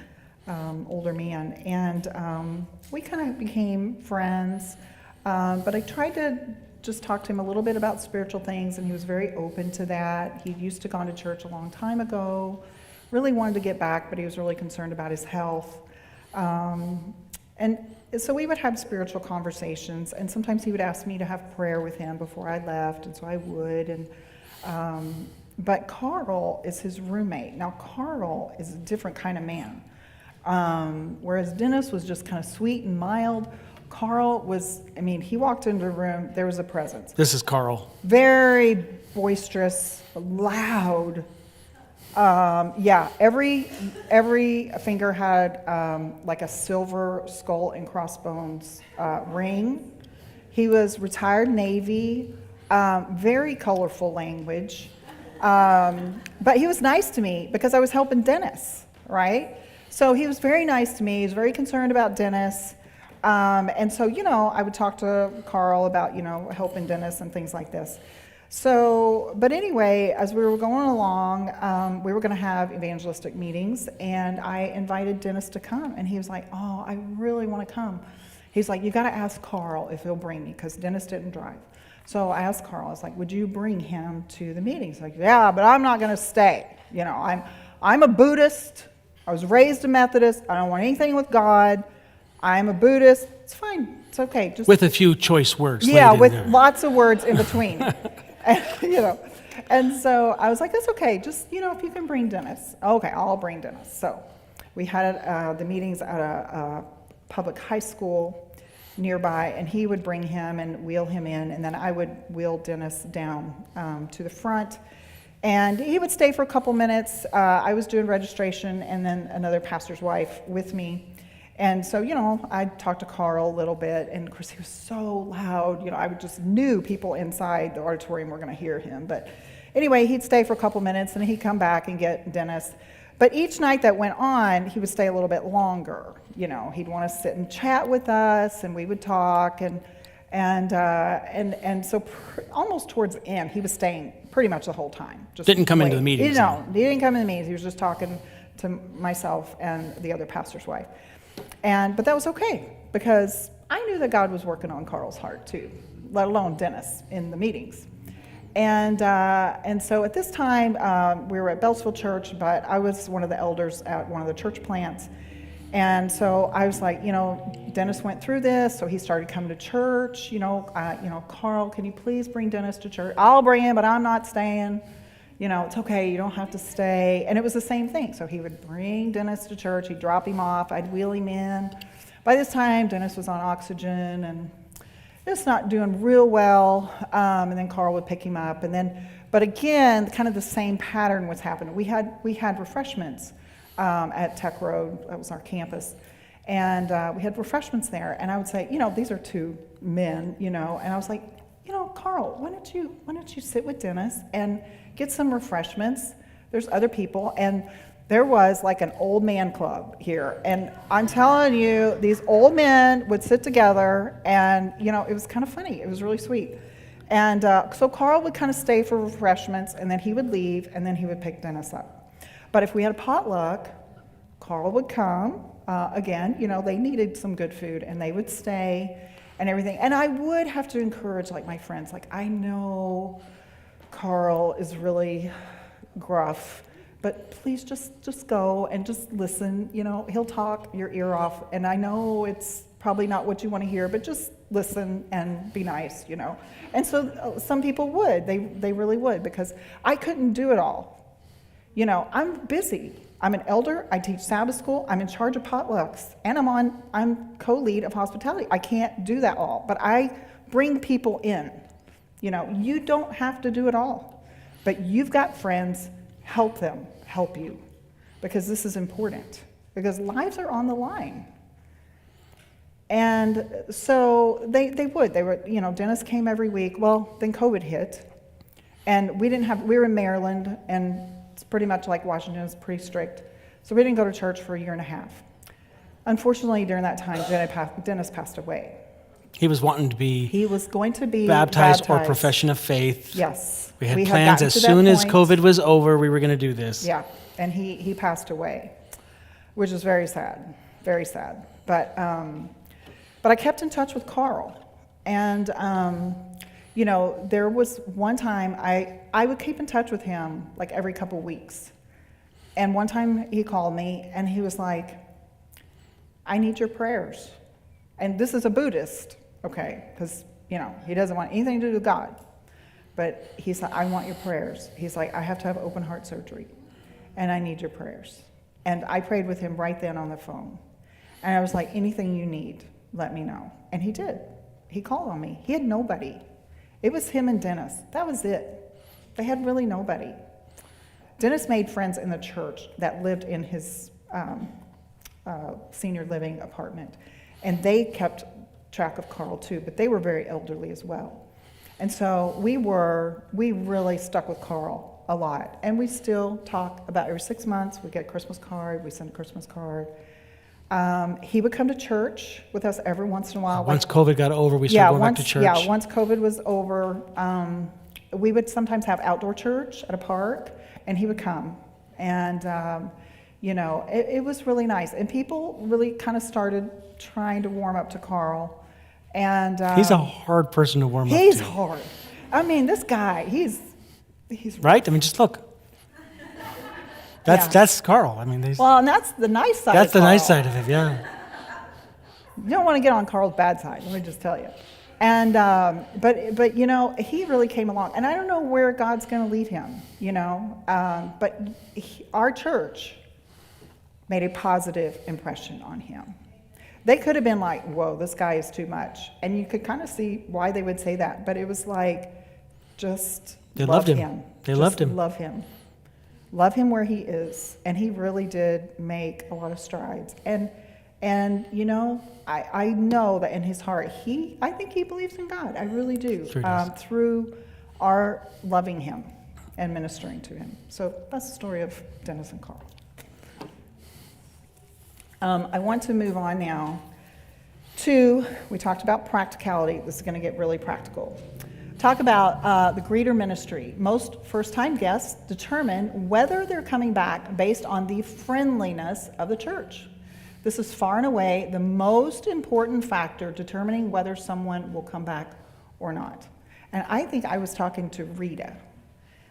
older man. And we kind of became friends. But I tried to just talk to him a little bit about spiritual things, and he was very open to that. He used to gone to church a long time ago, really wanted to get back, but he was really concerned about his health. And so we would have spiritual conversations, and sometimes he would ask me to have prayer with him before I left, and so I would. And but Carl is his roommate. Now Carl is a different kind of man. Whereas Dennis was just kind of sweet and mild, Carl was, he walked into the room, there was a presence. This is Carl. Very boisterous, loud. Every finger had like a silver skull and crossbones ring. He was retired Navy, very colorful language. But he was nice to me because I was helping Dennis, right? So he was very nice to me. He was very concerned about Dennis. And so, I would talk to Carl about, helping Dennis and things like this. So, but anyway, as we were going along, we were going to have evangelistic meetings, and I invited Dennis to come, and he was like, oh, I really want to come. He's like, you got to ask Carl if he'll bring me, because Dennis didn't drive. So I asked Carl, I was like, would you bring him to the meetings? He's like, yeah, but I'm not going to stay. I'm a Buddhist. I was raised a Methodist. I don't want anything with God. I'm a Buddhist. It's fine. It's okay. Just with a few choice words. Yeah, with there. Lots of words in between. And so I was like, that's okay. Just, if you can bring Dennis. Okay, I'll bring Dennis. So we had the meetings at a public high school nearby, and he would bring him and wheel him in, and then I would wheel Dennis down to the front. And he would stay for a couple minutes. I was doing registration, and then another pastor's wife with me. And so, I talked to Carl a little bit, and of course he was so loud, I just knew people inside the auditorium were going to hear him. But anyway, he'd stay for a couple minutes, and he'd come back and get Dennis. But each night that went on, he would stay a little bit longer. He'd want to sit and chat with us, and we would talk, and so almost towards the end, he was staying pretty much the whole time. Just didn't come into the meetings. No, he didn't come into the meetings. He was just talking to myself and the other pastor's wife. But that was okay, because I knew that God was working on Carl's heart too, let alone Dennis in the meetings. And so at this time, we were at Beltsville Church, but I was one of the elders at one of the church plants. And so I was like, Dennis went through this, so he started coming to church. Carl, can you please bring Dennis to church? I'll bring him, but I'm not staying. It's okay, you don't have to stay. And it was the same thing. So he would bring Dennis to church, he'd drop him off, I'd wheel him in. By this time, Dennis was on oxygen and just not doing real well. And then Carl would pick him up. But again, kind of the same pattern was happening. We had refreshments at Tech Road, that was our campus. And we had refreshments there. And I would say, these are two men, and I was like, Carl, why don't you sit with Dennis and get some refreshments? There's other people, and there was like an old man club here, and I'm telling you, these old men would sit together, and it was kind of funny. It was really sweet. And so Carl would kind of stay for refreshments, and then he would leave, and then he would pick Dennis up. But if we had a potluck, Carl would come. Again, they needed some good food, and they would stay and everything. And I would have to encourage, my friends, I know Carl is really gruff, but please just go and just listen. He'll talk your ear off, and I know it's probably not what you want to hear, but just listen and be nice, And so some people would. They really would, because I couldn't do it all. I'm busy. I'm an elder. I teach Sabbath school. I'm in charge of potlucks, and I'm co-lead of hospitality. I can't do that all, but I bring people in. You don't have to do it all, but you've got friends. Help them help you, because this is important, because lives are on the line. And so they were, Dennis came every week. Well, then COVID hit, and we were in Maryland, and it's pretty much like Washington, it's pretty strict. So we didn't go to church for a year and a half. Unfortunately, during that time, Dennis passed away. He was wanting to be He was going to be baptized or profession of faith. Yes. We had plans as soon as COVID was over, we were going to do this. Yeah, and he passed away, which is very sad, very sad. But I kept in touch with Carl, and there was one time I would keep in touch with him every couple weeks. And one time he called me, and he was like, I need your prayers. And this is a Buddhist, okay, because, he doesn't want anything to do with God. But he's like, I want your prayers. He's like, I have to have open heart surgery, and I need your prayers. And I prayed with him right then on the phone. And I was like, anything you need, let me know. And he did. He called on me. He had nobody. It was him and Dennis. That was it. They had really nobody. Dennis made friends in the church that lived in his senior living apartment. And they kept track of Carl too, but they were very elderly as well. And so we really stuck with Carl a lot. And we still talk about every 6 months. We get a Christmas card. We send a Christmas card. He would come to church with us every once in a while. Once COVID got over, we started going back to church. Yeah, once COVID was over, we would sometimes have outdoor church at a park, and he would come. And, it was really nice. And people really kind of started trying to warm up to Carl. And he's a hard person to warm up to. He's hard. I mean, this guy, he's right? I mean, just look. That's Carl. I mean, well, and that's the nice side. That's of the Carl. nice side of it, yeah. You don't want to get on Carl's bad side. Let me just tell you. And but he really came along, and I don't know where God's going to lead him. But our church made a positive impression on him. They could have been like, "Whoa, this guy is too much," and you could kind of see why they would say that. But it was like, just they love loved him. They just loved him. Love him. Love him where he is, and he really did make a lot of strides. And I know that in his heart, I think he believes in God. I really do. Sure through our loving him and ministering to him. So that's the story of Dennis and Carl. I want to move on now to, we talked about practicality. This is going to get really practical. Talk about the greeter ministry. Most first-time guests determine whether they're coming back based on the friendliness of the church. This is far and away the most important factor determining whether someone will come back or not. And I think I was talking to Rita.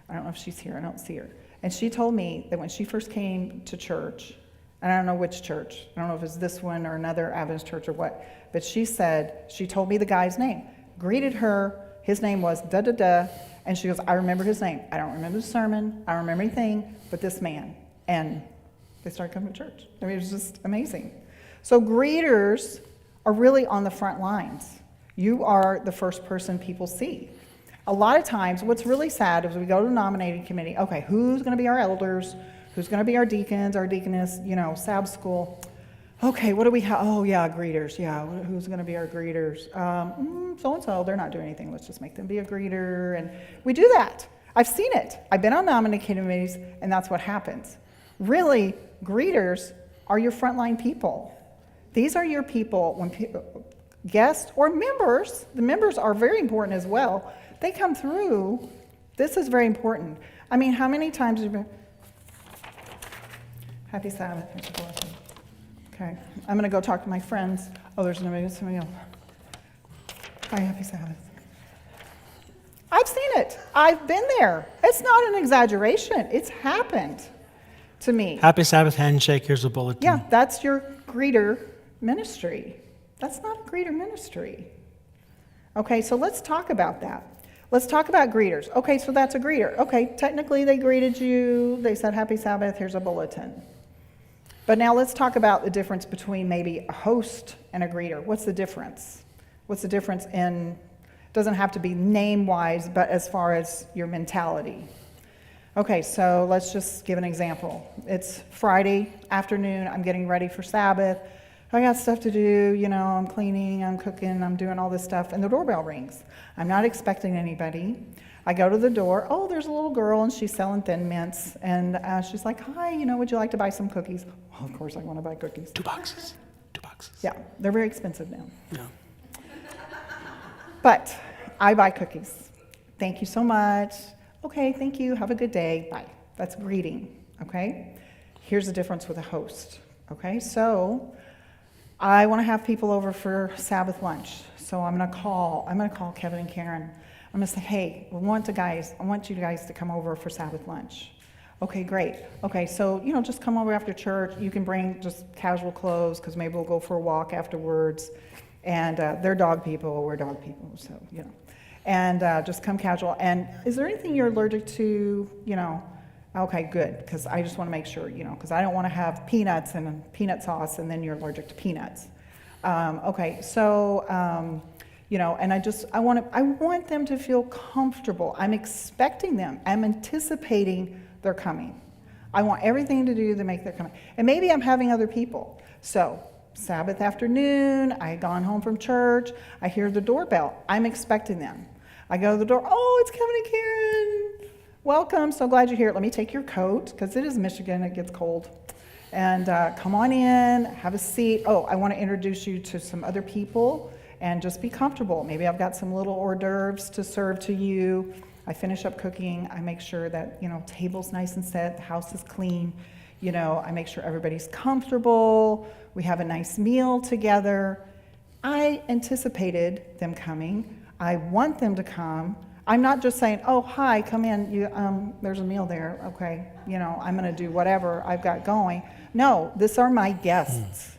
I don't know if she's here. I don't see her. And she told me that when she first came to church, and I don't know which church, I don't know if it's this one or another Adventist church or what, but she told me the guy's name, greeted her, his name was da-da-da, and she goes, I remember his name. I don't remember the sermon, I don't remember anything, but this man. And they started coming to church. I mean, it was just amazing. So greeters are really on the front lines. You are the first person people see. A lot of times, what's really sad is we go to the nominating committee, okay, who's going to be our elders? Who's going to be our deacons, our deaconess, Sabbath school? Okay, what do we have? Oh, yeah, greeters. Yeah, who's going to be our greeters? So-and-so, they're not doing anything. Let's just make them be a greeter. And we do that. I've seen it. I've been on nominating committees, and that's what happens. Really, greeters are your frontline people. These are your people. When guests or members, the members are very important as well. They come through. This is very important. I mean, how many times have you been? Happy Sabbath. Okay, I'm going to go talk to my friends. Oh, there's somebody else. Hi, happy Sabbath. I've seen it. I've been there. It's not an exaggeration. It's happened to me. Happy Sabbath handshake. Here's a bulletin. Yeah, that's your greeter ministry. That's not a greeter ministry. Okay, so let's talk about that. Let's talk about greeters. Okay, so that's a greeter. Okay, technically they greeted you. They said happy Sabbath. Here's a bulletin. But now let's talk about the difference between maybe a host and a greeter. What's the difference? What's the difference in, doesn't have to be name-wise, but as far as your mentality. Okay, so let's just give an example. It's Friday afternoon. I'm getting ready for Sabbath. I got stuff to do, I'm cleaning, I'm cooking, I'm doing all this stuff, and the doorbell rings. I'm not expecting anybody. I go to the door. Oh, there's a little girl, and she's selling Thin Mints. And she's like, hi, would you like to buy some cookies? Well, of course I want to buy cookies. 2 boxes. 2 boxes. Yeah, they're very expensive now. Yeah. But I buy cookies. Thank you so much. Okay, thank you. Have a good day. Bye. That's greeting, okay? Here's the difference with a host, okay? So I want to have people over for Sabbath lunch. So I'm going to call Kevin and Karen. I'm going to say, hey, I want you guys to come over for Sabbath lunch. Okay, great. Okay, so, just come over after church. You can bring just casual clothes because maybe we'll go for a walk afterwards. And they're dog people, we're dog people, so, And just come casual. And is there anything you're allergic to, Okay, good, because I just want to make sure, because I don't want to have peanuts and peanut sauce and then you're allergic to peanuts. Okay, so, and I want them to feel comfortable. I'm expecting them. I'm anticipating their coming. I want everything to do to make their coming. And maybe I'm having other people. So, Sabbath afternoon, I had gone home from church, I hear the doorbell. I'm expecting them. I go to the door, oh, it's Kevin and Karen. Welcome, so glad you're here. Let me take your coat, because it is Michigan, it gets cold. And come on in, have a seat. Oh, I want to introduce you to some other people, and just be comfortable. Maybe I've got some little hors d'oeuvres to serve to you. I finish up cooking, I make sure that, table's nice and set, the house is clean. I make sure everybody's comfortable. We have a nice meal together. I anticipated them coming. I want them to come. I'm not just saying, oh, hi, come in. There's a meal there. Okay, I'm going to do whatever I've got going. No, these are my guests.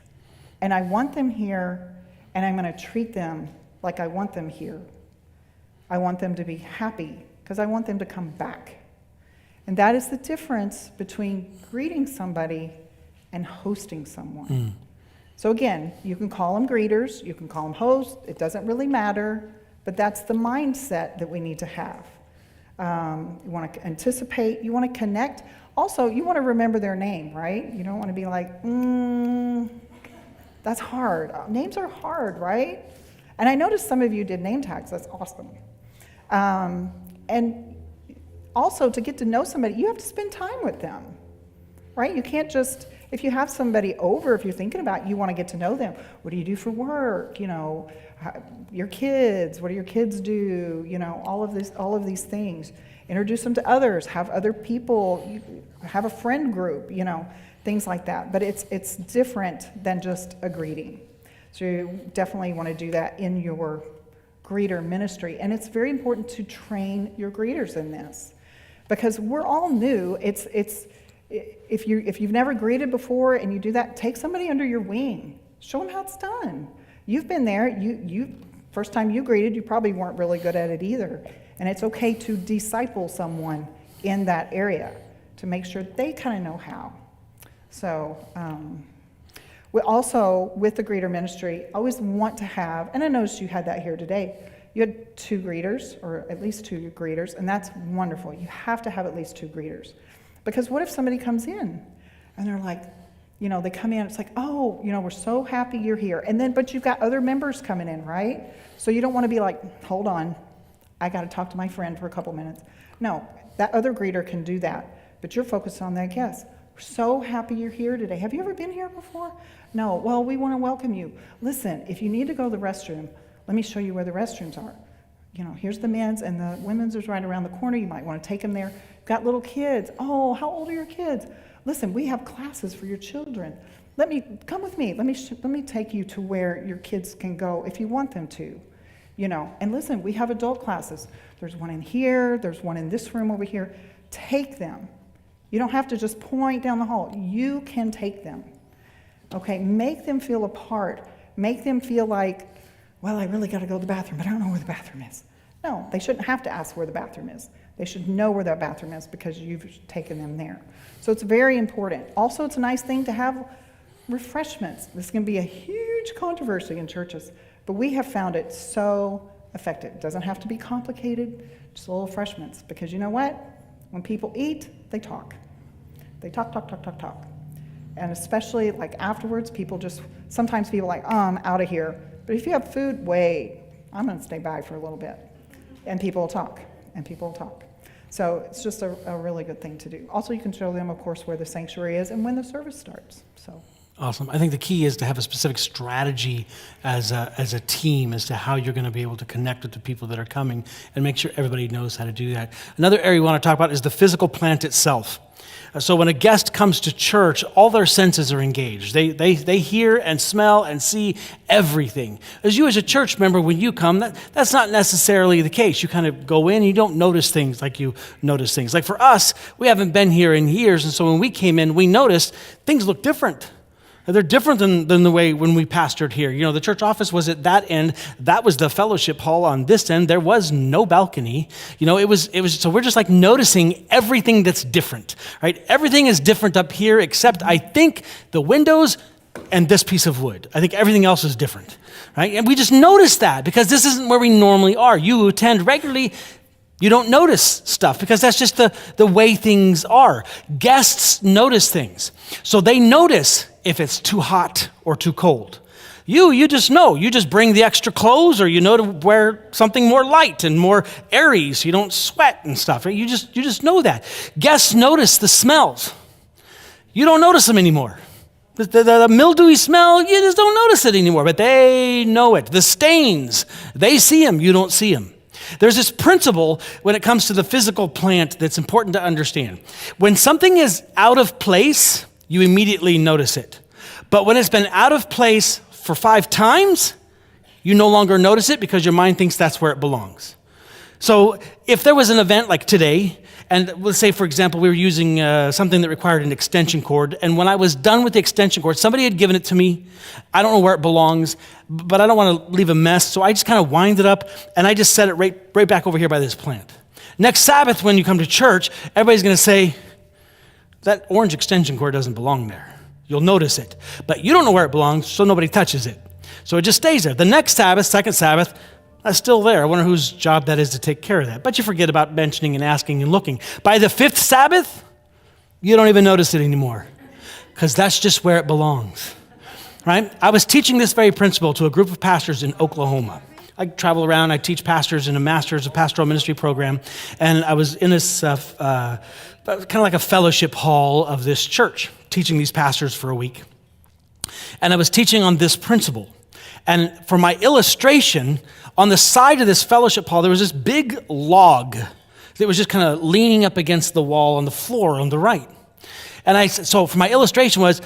And I want them here, and I'm going to treat them like I want them here. I want them to be happy because I want them to come back. And that is the difference between greeting somebody and hosting someone. So again, you can call them greeters, you can call them hosts, it doesn't really matter, but that's the mindset that we need to have. You want to anticipate, you want to connect. Also, you want to remember their name, right? You don't want to be like, that's hard. Names are hard, right? And I noticed some of you did name tags, that's awesome. And also, to get to know somebody, you have to spend time with them, right? You can't just, if you have somebody over, if you're thinking about, you want to get to know them. What do you do for work? Your kids, what do your kids do? All of these things. Introduce them to others, have other people, have a friend group, things like that. But it's different than just a greeting. So you definitely want to do that in your greeter ministry. And it's very important to train your greeters in this. Because we're all new. If you've never greeted before and you do that, take somebody under your wing. Show them how it's done. You've been there. You first time you greeted, you probably weren't really good at it either. And it's okay to disciple someone in that area to make sure they kind of know how. So we also, with the greeter ministry, always want to have, and I noticed you had that here today, you had 2 greeters, or at least 2 greeters, and that's wonderful. You have to have at least 2 greeters. Because what if somebody comes in and they're like, they come in, it's like, oh, we're so happy you're here. And then, but you've got other members coming in, right? So you don't want to be like, hold on, I got to talk to my friend for a couple minutes. No, that other greeter can do that, but you're focused on that guest. We're so happy you're here today. Have you ever been here before? No. Well, we want to welcome you. Listen, if you need to go to the restroom, let me show you where the restrooms are. Here's the men's, and the women's is right around the corner. You might want to take them there. Got little kids. Oh, how old are your kids? Listen, we have classes for your children. Come with me. Let me take you to where your kids can go if you want them to. And listen, we have adult classes. There's one in here. There's one in this room over here. Take them. You don't have to just point down the hall. You can take them. Okay, make them feel a part. Make them feel like, well, I really got to go to the bathroom, but I don't know where the bathroom is. No, they shouldn't have to ask where the bathroom is. They should know where that bathroom is because you've taken them there. So it's very important. Also, it's a nice thing to have refreshments. This can be a huge controversy in churches, but we have found it so effective. It doesn't have to be complicated, just little refreshments. Because you know what? When people eat, they talk. They talk. And especially like afterwards, sometimes people are like, I'm out of here. But if you have food, wait, I'm going to stay by for a little bit. And people will talk. So it's just a really good thing to do. Also, you can show them, of course, where the sanctuary is and when the service starts. So. Awesome. I think the key is to have a specific strategy as a team as to how you're going to be able to connect with the people that are coming and make sure everybody knows how to do that. Another area we want to talk about is the physical plant itself. So when a guest comes to church, all their senses are engaged. They hear and smell and see everything. As a church member, when you come, that's not necessarily the case. You kind of go in and you don't notice things like you notice things. Like for us, we haven't been here in years, and so when we came in, we noticed things look different. They're different than the way when we pastored here. The church office was at that end. That was the fellowship hall on this end. There was no balcony. It was. So we're just like noticing everything that's different, right? Everything is different up here except I think the windows and this piece of wood. I think everything else is different, right? And we just noticed that because this isn't where we normally are. You who attend regularly, you don't notice stuff because that's just the way things are. Guests notice things. So they notice if it's too hot or too cold. You just know. You just bring the extra clothes, or you know to wear something more light and more airy so you don't sweat and stuff. Right? You just know that. Guests notice the smells. You don't notice them anymore. The mildewy smell, you just don't notice it anymore, but they know it. The stains, they see them, you don't see them. There's this principle when it comes to the physical plant that's important to understand. When something is out of place, you immediately notice it. But when it's been out of place for 5 times, you no longer notice it because your mind thinks that's where it belongs. So if there was an event like today, and let's say, for example, we were using something that required an extension cord, and when I was done with the extension cord, somebody had given it to me. I don't know where it belongs, but I don't want to leave a mess, so I just kind of wind it up, and I just set it right back over here by this plant. Next Sabbath, when you come to church, everybody's going to say, that orange extension cord doesn't belong there. You'll notice it, but you don't know where it belongs, so nobody touches it. So it just stays there. The next Sabbath, second Sabbath, that's still there. I wonder whose job that is to take care of that. But you forget about mentioning and asking and looking. By the 5th Sabbath, you don't even notice it anymore because that's just where it belongs, right? I was teaching this very principle to a group of pastors in Oklahoma. I travel around. I teach pastors in a Master's of Pastoral Ministry program, and I was in this kind of like a fellowship hall of this church, teaching these pastors for a week. And I was teaching on this principle. And for my illustration, on the side of this fellowship hall, there was this big log that was just kind of leaning up against the wall on the floor on the right. And so for my illustration was,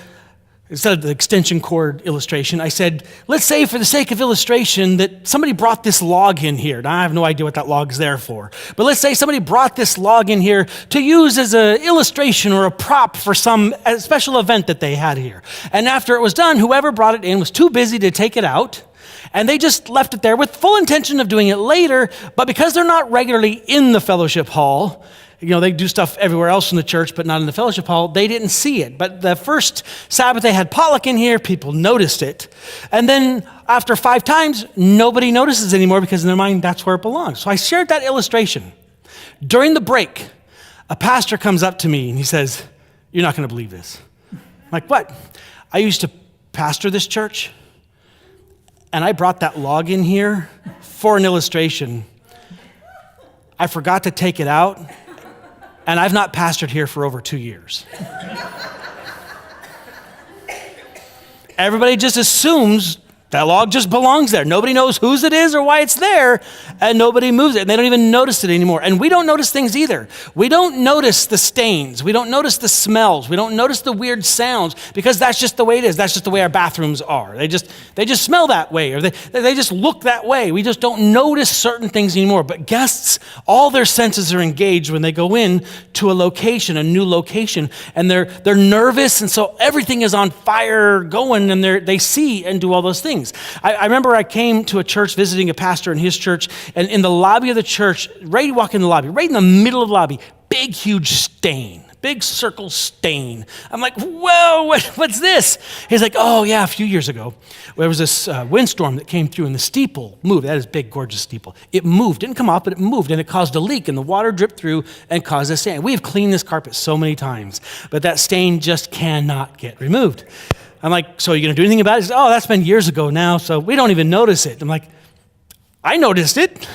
instead of the extension cord illustration, I said, let's say for the sake of illustration that somebody brought this log in here. Now, I have no idea what that log's there for. But let's say somebody brought this log in here to use as an illustration or a prop for some special event that they had here. And after it was done, whoever brought it in was too busy to take it out. And they just left it there with full intention of doing it later. But because they're not regularly in the fellowship hall, they do stuff everywhere else in the church, but not in the fellowship hall. They didn't see it. But the first Sabbath, they had pollock in here. People noticed it. And then after 5 times, nobody notices anymore because in their mind, that's where it belongs. So I shared that illustration. During the break, a pastor comes up to me and he says, you're not going to believe this. I'm like, what? I used to pastor this church, and I brought that log in here for an illustration. I forgot to take it out. And I've not pastored here for over 2 years. everybody just assumes that log just belongs there. Nobody knows whose it is or why it's there, and nobody moves it, and they don't even notice it anymore. And we don't notice things either. We don't notice the stains. We don't notice the smells. We don't notice the weird sounds, because that's just the way it is. That's just the way our bathrooms are. They just smell that way, or they just look that way. We just don't notice certain things anymore. But guests, all their senses are engaged when they go in to a location, a new location, and they're nervous, and so everything is on fire going, and they see and do all those things. I remember I came to a church visiting a pastor in his church, and in the lobby of the church, right, you walk in the lobby, right in the middle of the lobby, big, huge stain, big circle stain. I'm like, whoa, what's this? He's like, oh yeah, a few years ago, there was this windstorm that came through and the steeple moved. That is big, gorgeous steeple. It moved, didn't come off, but it moved, and it caused a leak, and the water dripped through and caused a stain. We've cleaned this carpet so many times, but that stain just cannot get removed. I'm like, so are you going to do anything about it? He says, oh, that's been years ago now, so we don't even notice it. I'm like, I noticed it.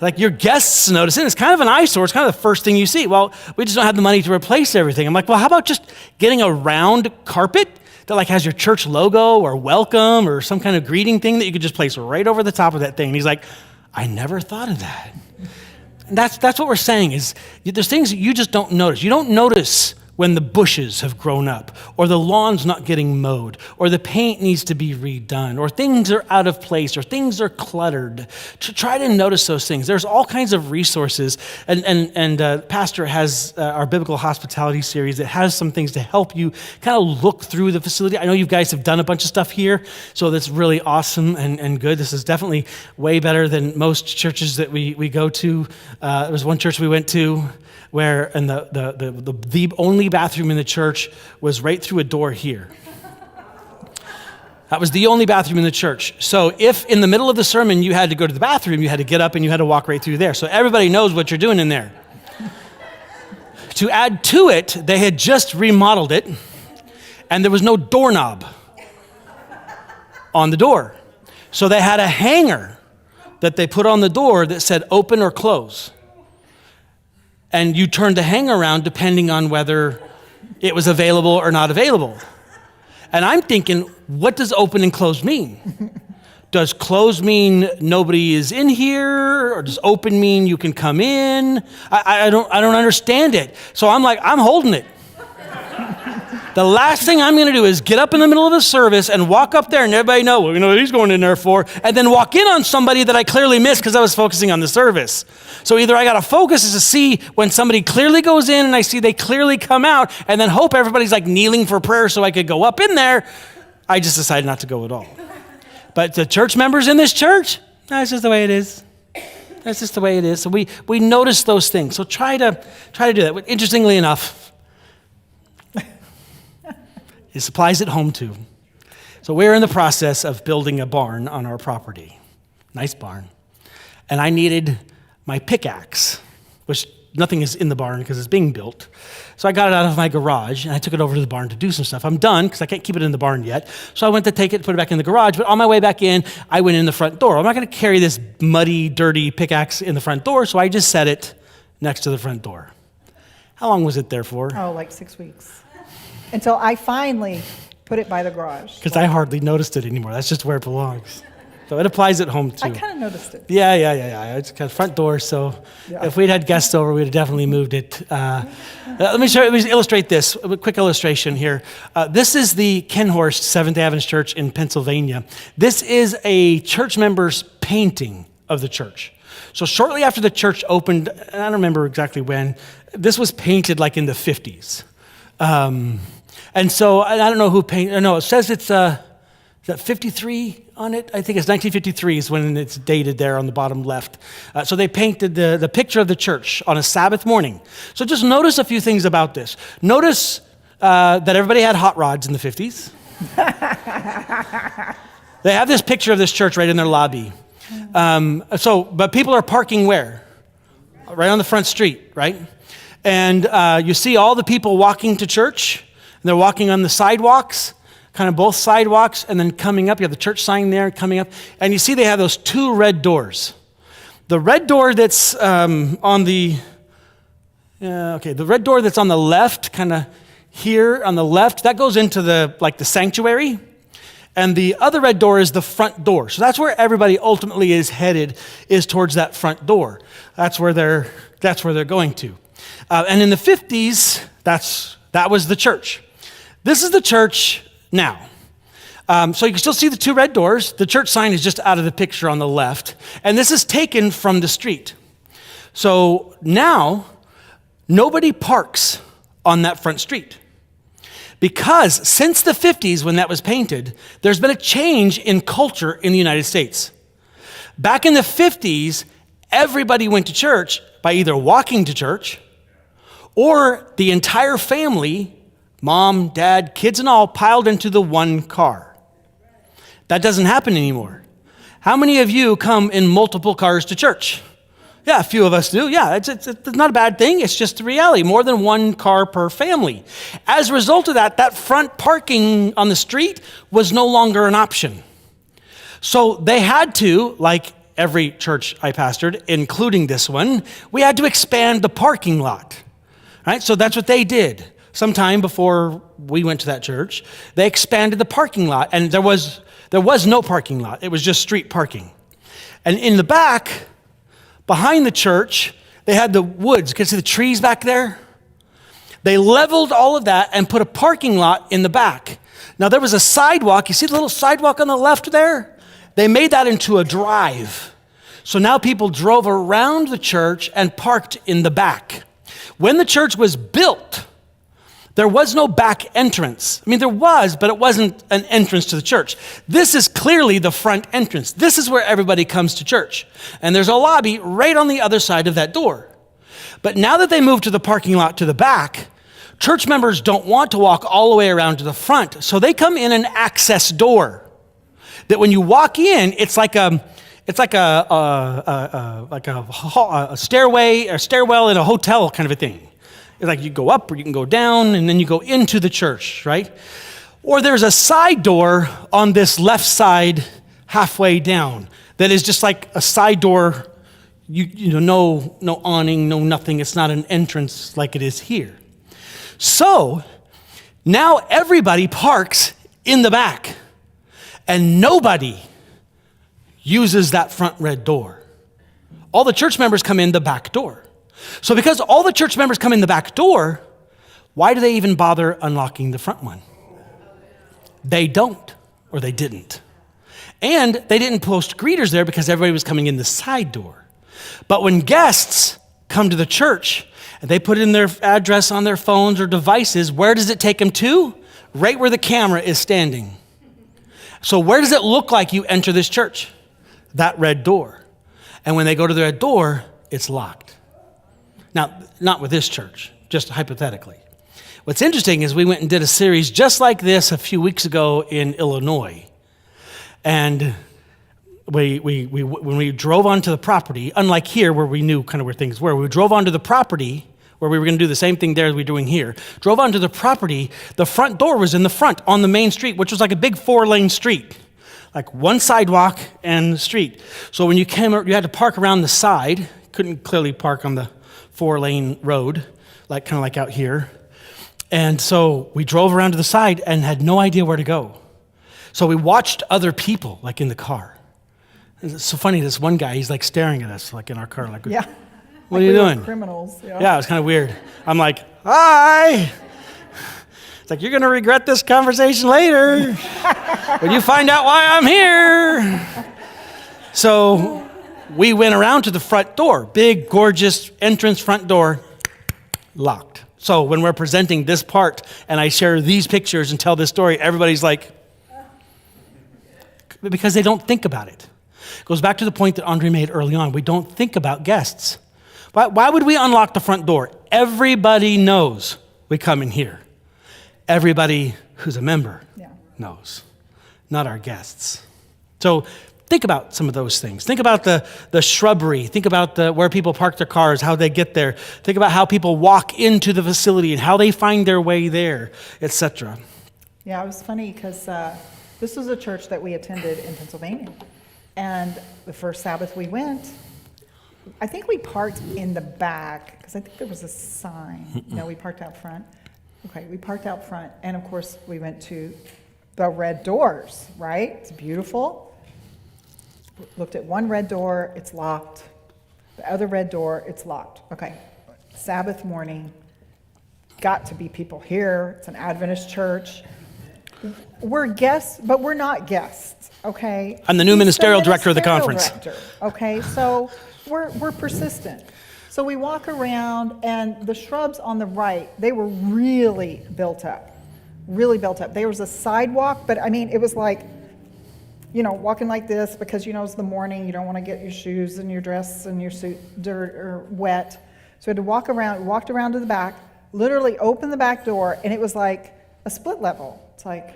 Like, your guests notice it. It's kind of an eyesore. It's kind of the first thing you see. Well, we just don't have the money to replace everything. I'm like, well, how about just getting a round carpet that like has your church logo or welcome or some kind of greeting thing that you could just place right over the top of that thing? And he's like, I never thought of that. And that's what we're saying is there's things that you just don't notice. You don't notice when the bushes have grown up, or the lawn's not getting mowed, or the paint needs to be redone, or things are out of place, or things are cluttered. To try to notice those things. There's all kinds of resources, and Pastor has our Biblical Hospitality series that has some things to help you kind of look through the facility. I know you guys have done a bunch of stuff here, so that's really awesome and good. This is definitely way better than most churches that we go to. There was one church we went to where and the only bathroom in the church was right through a door here. That was the only bathroom in the church. So if in the middle of the sermon you had to go to the bathroom, you had to get up and you had to walk right through there. So everybody knows what you're doing in there. To add to it, they had just remodeled it, and there was no doorknob on the door. So they had a hanger that they put on the door that said open or close. And you turned the hanger around depending on whether it was available or not available. And I'm thinking, what does open and close mean? Does close mean nobody is in here, or does open mean you can come in? I don't understand it. So I'm like, I'm holding it. The last thing I'm going to do is get up in the middle of the service and walk up there and everybody know, well, you know what he's going in there for, and then walk in on somebody that I clearly missed because I was focusing on the service. So either I got to focus is to see when somebody clearly goes in and I see they clearly come out, and then hope everybody's like kneeling for prayer so I could go up in there. I just decided not to go at all. But the church members in this church, that's just the way it is. That's just the way it is. So we notice those things. So try to do that. Interestingly enough, it applies at home too. So we're in the process of building a barn on our property. Nice barn. And I needed my pickaxe, which nothing is in the barn because it's being built. So I got it out of my garage and I took it over to the barn to do some stuff. I'm done because I can't keep it in the barn yet. So I went to take it, put it back in the garage. But on my way back in, I went in the front door. I'm not going to carry this muddy, dirty pickaxe in the front door. So I just set it next to the front door. How long was it there for? Oh, like 6 weeks. Until I finally put it by the garage. Because I hardly noticed it anymore. That's just where it belongs. So it applies at home too. I kind of noticed it. Yeah. It's got a front door, so if we'd had guests over, we'd have definitely moved it. Let me illustrate this. A quick illustration here. This is the Kenhorst Seventh-day Adventist Church in Pennsylvania. This is a church member's painting of the church. So shortly after the church opened, I don't remember exactly when, this was painted like in the 50s. And so I don't know who painted. No, it says it's is that 53 on it? I think it's 1953 is when it's dated there on the bottom left. So they painted the picture of the church on a Sabbath morning. So just notice a few things about this. Notice that everybody had hot rods in the 50s. They have this picture of this church right in their lobby. But people are parking where? Right on the front street, right? And you see all the people walking to church. And they're walking on the sidewalks, kind of both sidewalks, and then coming up. You have the church sign there, coming up. And you see they have those two red doors. The red door that's the red door that's on the left, kind of here on the left, that goes into the sanctuary. And the other red door is the front door. So that's where everybody ultimately is headed, is towards that front door. That's where they're going to. And in the 50s, that was the church. This is the church now. So you can still see the two red doors. The church sign is just out of the picture on the left. And this is taken from the street. So now, nobody parks on that front street. Because since the 50s, when that was painted, there's been a change in culture in the United States. Back in the 50s, everybody went to church by either walking to church or the entire family, mom, dad, kids and all, piled into the one car. That doesn't happen anymore. How many of you come in multiple cars to church? Yeah, a few of us do. Yeah, it's not a bad thing. It's just the reality. More than one car per family. As a result of that, that front parking on the street was no longer an option. So they had to, like every church I pastored, including this one, we had to expand the parking lot. Right? So that's what they did. Sometime before we went to that church, they expanded the parking lot, and there was no parking lot. It was just street parking. And in the back, behind the church, they had the woods. You can see the trees back there? They leveled all of that and put a parking lot in the back. Now, there was a sidewalk. You see the little sidewalk on the left there? They made that into a drive. So now people drove around the church and parked in the back. When the church was built, there was no back entrance. I mean, there was, but it wasn't an entrance to the church. This is clearly the front entrance. This is where everybody comes to church. And there's a lobby right on the other side of that door. But now that they moved to the parking lot to the back, church members don't want to walk all the way around to the front. So they come in an access door that when you walk in, it's like a stairwell in a hotel kind of a thing. It's like you go up or you can go down and then you go into the church, right? Or there's a side door on this left side halfway down that is just like a side door, no awning, no nothing. It's not an entrance like it is here. So now everybody parks in the back and nobody uses that front red door. All the church members come in the back door. So because all the church members come in the back door, why do they even bother unlocking the front one? They don't, or they didn't. And they didn't post greeters there because everybody was coming in the side door. But when guests come to the church and they put in their address on their phones or devices, where does it take them to? Right where the camera is standing. So where does it look like you enter this church? That red door. And when they go to the red door, it's locked. Now, not with this church, just hypothetically. What's interesting is we went and did a series just like this a few weeks ago in Illinois. And when we drove onto the property, unlike here where we knew kind of where things were, we drove onto the property where we were going to do the same thing there as we're doing here. Drove onto the property, the front door was in the front on the main street, which was like a big 4-lane street. Like one sidewalk and street. So when you came, you had to park around the side. Couldn't clearly park on the 4-lane road, like kind of like out here. And so we drove around to the side and had no idea where to go. So we watched other people, like in the car. It's so funny, this one guy, he's like staring at us, like in our car, like, yeah. What are you doing? Criminals. Yeah, it was kind of weird. I'm like, hi. It's like, you're going to regret this conversation later when you find out why I'm here. So we went around to the front door, big, gorgeous entrance front door, locked. So when we're presenting this part and I share these pictures and tell this story, everybody's like, because they don't think about it. It goes back to the point that Andrea made early on. We don't think about guests. Why would we unlock the front door? Everybody knows we come in here. Everybody who's a member knows, not our guests. So think about some of those things. Think about the shrubbery. Think about where people park their cars, how they get there. Think about how people walk into the facility and how they find their way there, etc. Yeah, it was funny because this was a church that we attended in Pennsylvania. And the first Sabbath we went, I think we parked in the back because I think there was a sign. No, we parked out front. Okay, we parked out front. And of course, we went to the red doors, right? It's beautiful. Looked at one red door, it's locked. The other red door, it's locked. Okay, Sabbath morning, got to be people here. It's an Adventist church. We're guests, but we're not guests, okay? I'm the new He's ministerial director of the ministerial conference. director, okay, so we're persistent. So we walk around, and the shrubs on the right, they were really built up. Really built up. There was a sidewalk, but I mean, it was like, walking like this because, it's the morning. You don't want to get your shoes and your dress and your suit dirt or wet. So we had to walk around. We walked around to the back, literally opened the back door, and it was like a split level. It's like,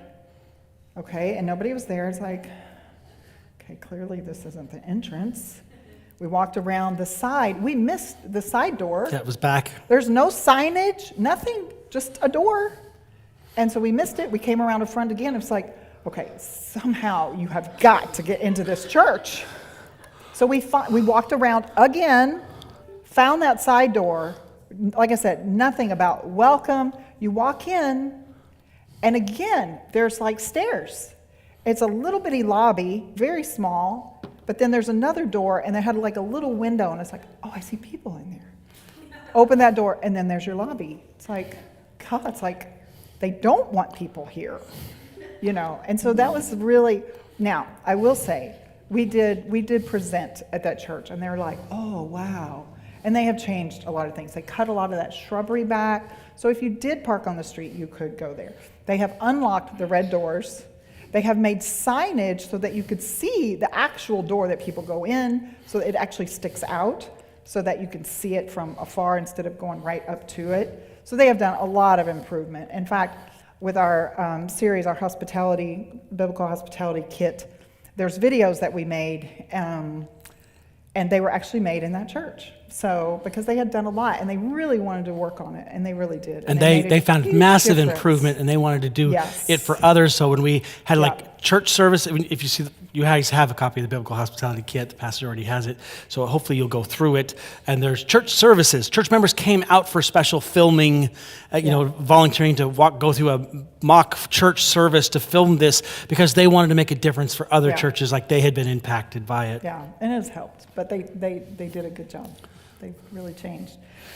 okay, and nobody was there. It's like, okay, clearly this isn't the entrance. We walked around the side. We missed the side door. That was back. There's no signage, nothing, just a door. And so we missed it. We came around the front again. It's like, okay, somehow you have got to get into this church. So we walked around again, found that side door. Like I said, nothing about welcome. You walk in, and again, there's like stairs. It's a little bitty lobby, very small, but then there's another door, and they had like a little window, and it's like, oh, I see people in there. Open that door, and then there's your lobby. It's like, God, it's like, they don't want people here, And so that was really, now, I will say, we did present at that church, and they were like, oh, wow. And they have changed a lot of things. They cut a lot of that shrubbery back. So if you did park on the street, you could go there. They have unlocked the red doors. They have made signage so that you could see the actual door that people go in, so it actually sticks out, so that you can see it from afar instead of going right up to it. So they have done a lot of improvement. In fact, with our series, our biblical hospitality kit, there's videos that we made, and they were actually made in that church. So, because they had done a lot, and they really wanted to work on it, and they really did. And they found massive difference. improvement, and they wanted to do Yes. it for others. So when we had church service, if you see, you guys have a copy of the Biblical Hospitality Kit. The pastor already has it. So hopefully you'll go through it. And there's church services. Church members came out for special filming, volunteering to go through a mock church service to film this because they wanted to make a difference for other churches like they had been impacted by it. Yeah, and it has helped. But they did a good job. They've really changed.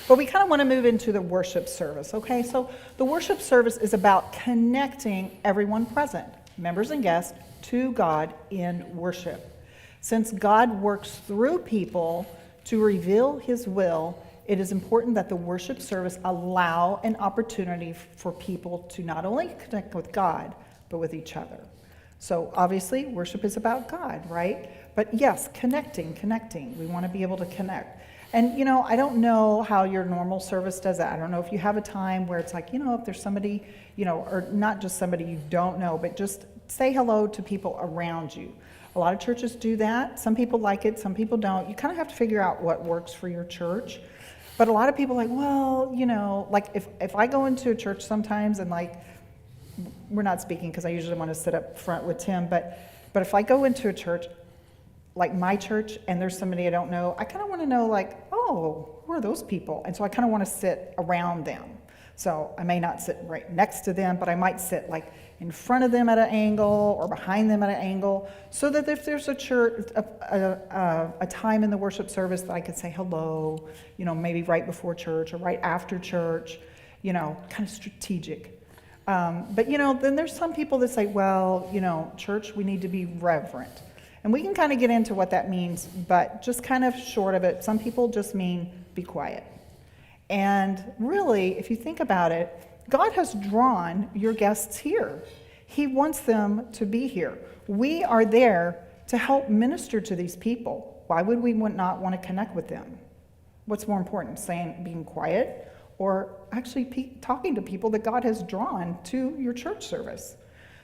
But we kind of want to move into the worship service, okay? So the worship service is about connecting everyone present, members and guests, to God in worship. Since God works through people to reveal his will, it is important that the worship service allow an opportunity for people to not only connect with God, but with each other. So obviously, worship is about God, right? But yes, connecting. We want to be able to connect. And, I don't know how your normal service does that. I don't know if you have a time where it's like, if there's somebody, or not just somebody you don't know, but just say hello to people around you. A lot of churches do that. Some people like it, some people don't. You kind of have to figure out what works for your church. But a lot of people are like, well, like if I go into a church sometimes and like, we're not speaking because I usually want to sit up front with Tim, but if I go into a church, like my church, and there's somebody I don't know, I kind of want to know like, oh, who are those people? And so I kind of want to sit around them. So I may not sit right next to them, but I might sit like in front of them at an angle or behind them at an angle, so that if there's a time in the worship service that I could say hello, maybe right before church or right after church, kind of strategic. But then there's some people that say, well, church, we need to be reverent. And we can kind of get into what that means, but just kind of short of it, some people just mean be quiet. And really, if you think about it, God has drawn your guests here. He wants them to be here. We are there to help minister to these people. Why would we not want to connect with them? What's more important, being quiet, or actually talking to people that God has drawn to your church service?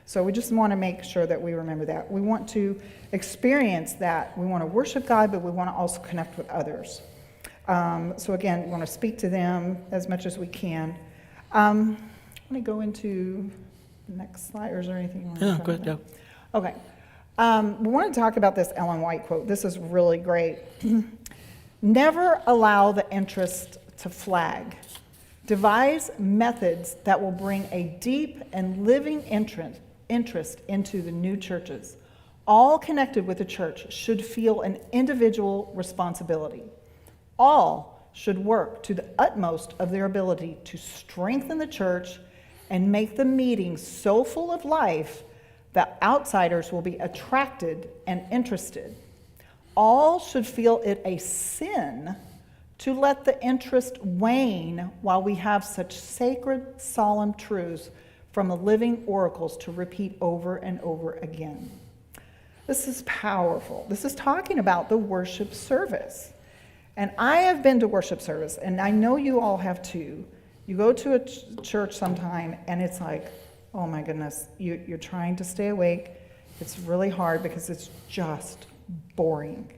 So we just want to make sure that we remember that. We want to experience that. We want to worship God, but we want to also connect with others. So again, we want to speak to them as much as we can. Let me go into the next slide, or is there anything you want to talk about? Yeah. Okay. We want to talk about this Ellen White quote. This is really great. Never allow the interest to flag. Devise methods that will bring a deep and living interest into the new churches. All connected with the church should feel an individual responsibility. All should work to the utmost of their ability to strengthen the church and make the meetings so full of life that outsiders will be attracted and interested. All should feel it a sin to let the interest wane while we have such sacred, solemn truths from the living oracles to repeat over and over again. This is powerful. This is talking about the worship service. And I have been to worship service, and I know you all have too. You go to a church sometime, and it's like, oh my goodness, you're trying to stay awake. It's really hard because it's just boring.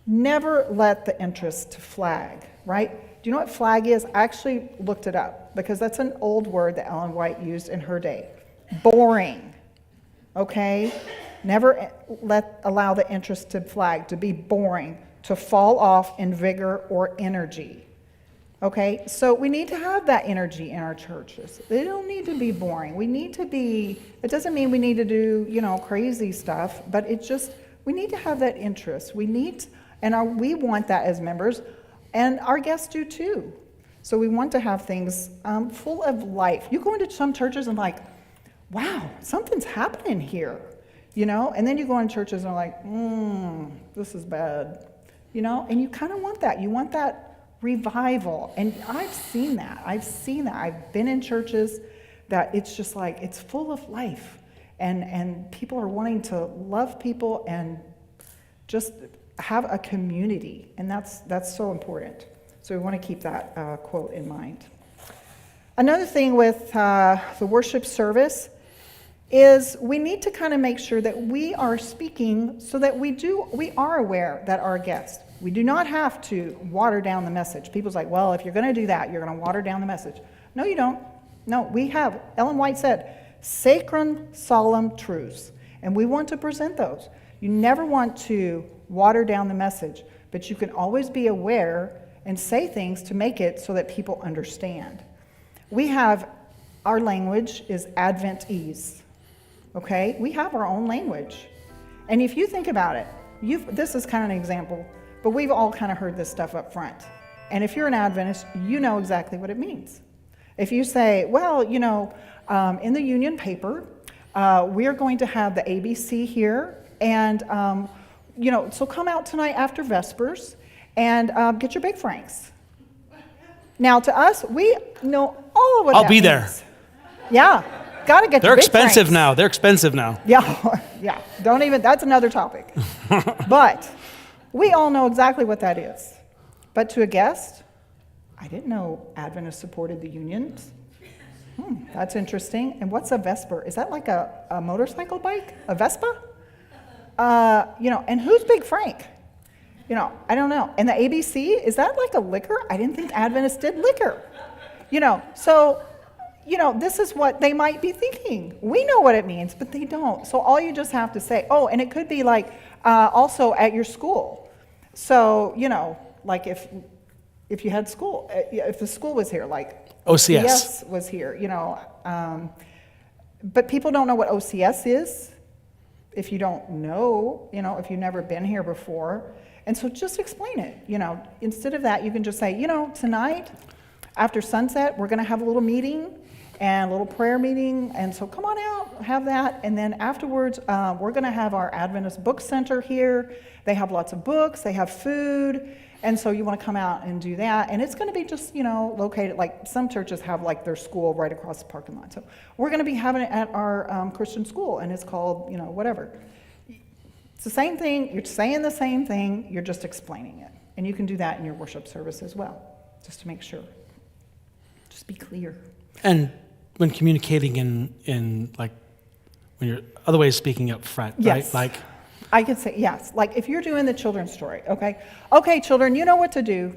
Never let the interest to flag, right? Do you know what flag is? I actually looked it up because that's an old word that Ellen White used in her day. Boring, okay? Never allow the interest to flag, to be boring, to fall off in vigor or energy. Okay, so we need to have that energy in our churches. They don't need to be boring. We need to be, it doesn't mean we need to do, crazy stuff, but it just, we need to have that interest. We want that as members, and our guests do too. So we want to have things full of life. You go into some churches and like, wow, something's happening here, and then you go in churches and are like, this is bad, and you kind of want that. You want that revival. And I've seen that. I've been in churches that it's just like, it's full of life. And people are wanting to love people and just have a community. And that's so important. So we want to keep that quote in mind. Another thing with the worship service is we need to kind of make sure that we are speaking so that we are aware that our guests. We do not have to water down the message. People's like, well, if you're going to do that, you're going to water down the message. No, you don't. No, we have, Ellen White said, sacred, solemn truths. And we want to present those. You never want to water down the message, but you can always be aware and say things to make it so that people understand. Our language is Adventese. Okay? We have our own language. And if you think about it, this is kind of an example. But we've all kind of heard this stuff up front. And if you're an Adventist, you know exactly what it means. If you say, well, in the union paper, we are going to have the ABC here. And, so come out tonight after Vespers and get your Big Franks. Now, to us, we know all of what that means. I'll be there. Yeah. Got to get They're your Big expensive Franks. now. They're expensive now. Yeah. Don't even, that's another topic. But we all know exactly what that is. But to a guest, I didn't know Adventists supported the unions. That's interesting. And what's a Vesper? Is that like a motorcycle bike? A Vespa? And who's Big Frank? I don't know. And the ABC, is that like a liquor? I didn't think Adventists did liquor. So, this is what they might be thinking. We know what it means, but they don't. So all you just have to say, and it could be like also at your school. So, like if you had school, if the school was here, like OCS was here, but people don't know what OCS is if you don't know, if you've never been here before. And so just explain it, instead of that, you can just say, tonight after sunset, we're going to have a little meeting and a little prayer meeting. And so come on out, have that. And then afterwards, we're going to have our Adventist Book Center here. They have lots of books, they have food. And so you want to come out and do that. And it's going to be just, located, like some churches have like their school right across the parking lot. So we're going to be having it at our Christian school, and it's called, whatever. It's the same thing. You're saying the same thing. You're just explaining it. And you can do that in your worship service as well, just to make sure. Just be clear. And when communicating in like, when you're other ways speaking up front, yes. right? Like, I could say, yes. Like if you're doing the children's story, okay? Okay, children, you know what to do.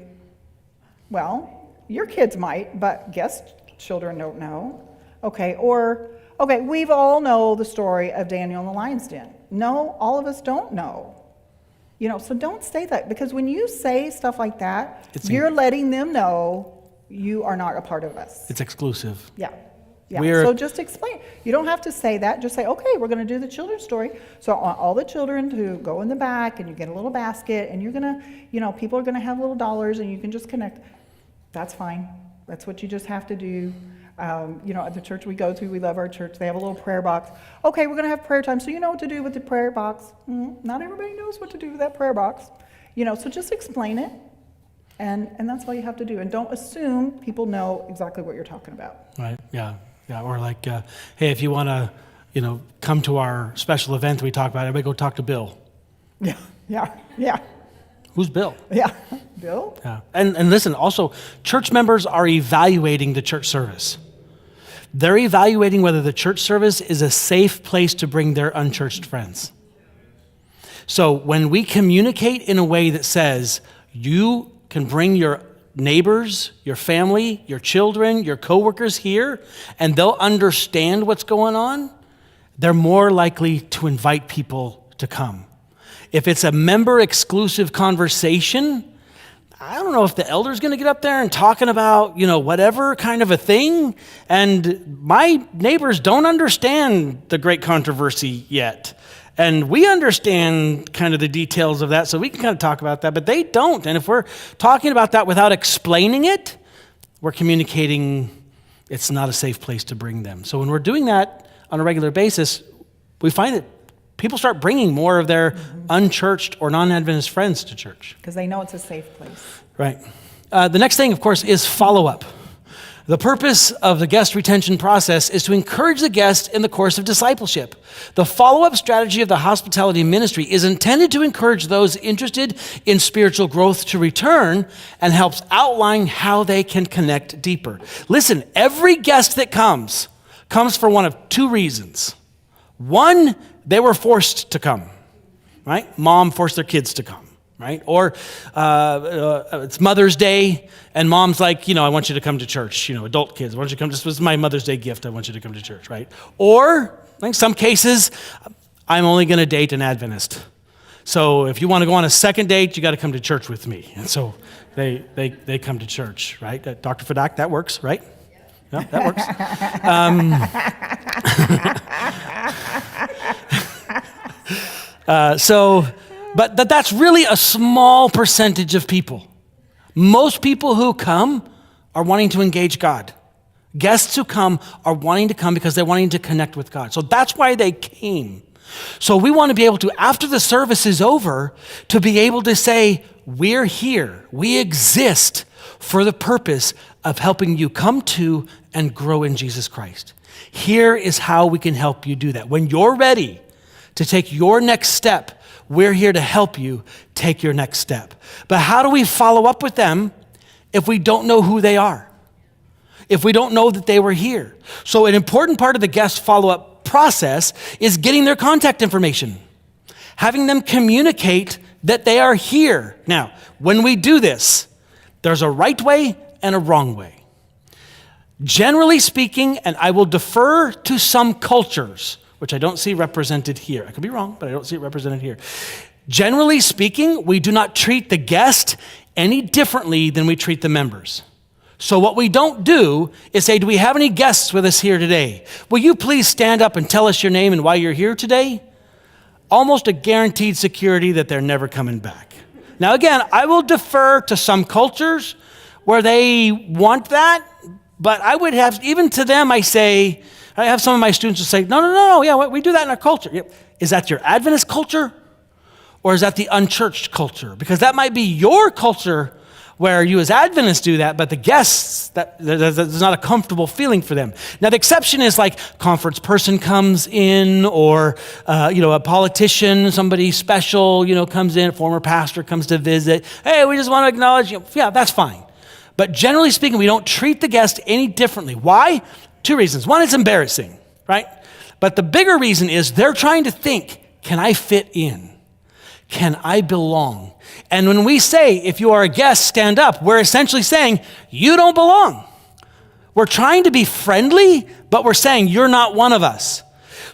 Well, your kids might, but guest children don't know. Okay, we've all know the story of Daniel in the lion's den. No, all of us don't know. So don't say that, because when you say stuff like that, you're letting them know you are not a part of us. It's exclusive. Yeah. Yeah, We're, so just explain. You don't have to say that. Just say, okay, we're going to do the children's story. So all the children who go in the back, and you get a little basket, and you're going to, people are going to have little dollars, and you can just connect. That's fine. That's what you just have to do. At the church we go to, we love our church. They have a little prayer box. Okay, we're going to have prayer time. So you know what to do with the prayer box. Not everybody knows what to do with that prayer box. So just explain it. And that's all you have to do. And don't assume people know exactly what you're talking about. Right, yeah. Or like, hey, if you want to, come to our special event we talk about, everybody go talk to Bill. Yeah. Who's Bill? Yeah, Bill? Yeah. And listen, also, church members are evaluating the church service. They're evaluating whether the church service is a safe place to bring their unchurched friends. So when we communicate in a way that says, you can bring your neighbors, your family, your children, your coworkers here, and they'll understand what's going on, they're more likely to invite people to come. If it's a member-exclusive conversation, I don't know if the elder's going to get up there and talking about, whatever kind of a thing, and my neighbors don't understand the great controversy yet. And we understand kind of the details of that, so we can kind of talk about that, but they don't. And if we're talking about that without explaining it, we're communicating it's not a safe place to bring them. So when we're doing that on a regular basis, we find that people start bringing more of their unchurched or non-Adventist friends to church. Because they know it's a safe place. Right. The next thing, of course, is follow-up. The purpose of the guest retention process is to encourage the guest in the course of discipleship. The follow-up strategy of the hospitality ministry is intended to encourage those interested in spiritual growth to return and helps outline how they can connect deeper. Listen, every guest that comes for one of two reasons. One, they were forced to come, right? Mom forced their kids to come. Right? Or it's Mother's Day, and mom's like, I want you to come to church. Adult kids, why don't you come? This was my Mother's Day gift. I want you to come to church, right? Or, in some cases, I'm only going to date an Adventist. So if you want to go on a second date, you got to come to church with me. And so they come to church, right? Dr. Fadak, that works, right? Yeah, that works. But that's really a small percentage of people. Most people who come are wanting to engage God. Guests who come are wanting to come because they're wanting to connect with God. So that's why they came. So we want to be able to, after the service is over, to be able to say, we're here. We exist for the purpose of helping you come to and grow in Jesus Christ. Here is how we can help you do that. When you're ready to take your next step, we're here to help you take your next step. But how do we follow up with them if we don't know who they are? If we don't know that they were here? So an important part of the guest follow-up process is getting their contact information, having them communicate that they are here. Now, when we do this, there's a right way and a wrong way. Generally speaking, and I will defer to some cultures, which I don't see represented here. I could be wrong, but I don't see it represented here. Generally speaking, we do not treat the guest any differently than we treat the members. So what we don't do is say, do we have any guests with us here today? Will you please stand up and tell us your name and why you're here today? Almost a guaranteed security that they're never coming back. Now again, I will defer to some cultures where they want that, but I would have, even to them I say, I have some of my students who say, no, yeah, we do that in our culture. Is that your Adventist culture? Or is that the unchurched culture? Because that might be your culture where you as Adventists do that, but the guests, that's not a comfortable feeling for them. Now the exception is like conference person comes in, or a politician, somebody special, comes in, a former pastor comes to visit. Hey, we just want to acknowledge you. Yeah, that's fine. But generally speaking, we don't treat the guest any differently. Why? Two reasons. One, it's embarrassing, right? But the bigger reason is they're trying to think, can I fit in? Can I belong? And when we say, if you are a guest, stand up, we're essentially saying, you don't belong. We're trying to be friendly, but we're saying, you're not one of us.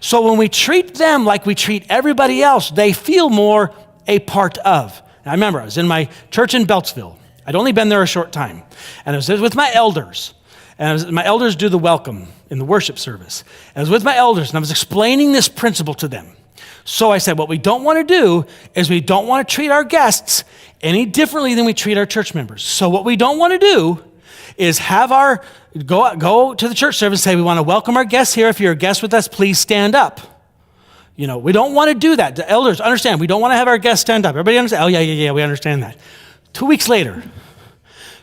So when we treat them like we treat everybody else, they feel more a part of. Now, I remember I was in my church in Beltsville. I'd only been there a short time. And I was with my elders. And my elders do the welcome in the worship service. I was with my elders, and I was explaining this principle to them. So I said, what we don't want to do is we don't want to treat our guests any differently than we treat our church members. So what we don't want to do is have go to the church service and say, we want to welcome our guests here. If you're a guest with us, please stand up. We don't want to do that. The elders understand. We don't want to have our guests stand up. Everybody understand? Oh, yeah, we understand that. 2 weeks later,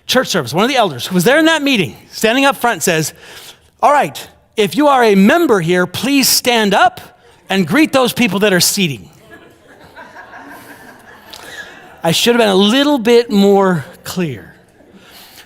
church service, one of the elders who was there in that meeting, standing up front, says, all right, if you are a member here, please stand up and greet those people that are seating. I should have been a little bit more clear.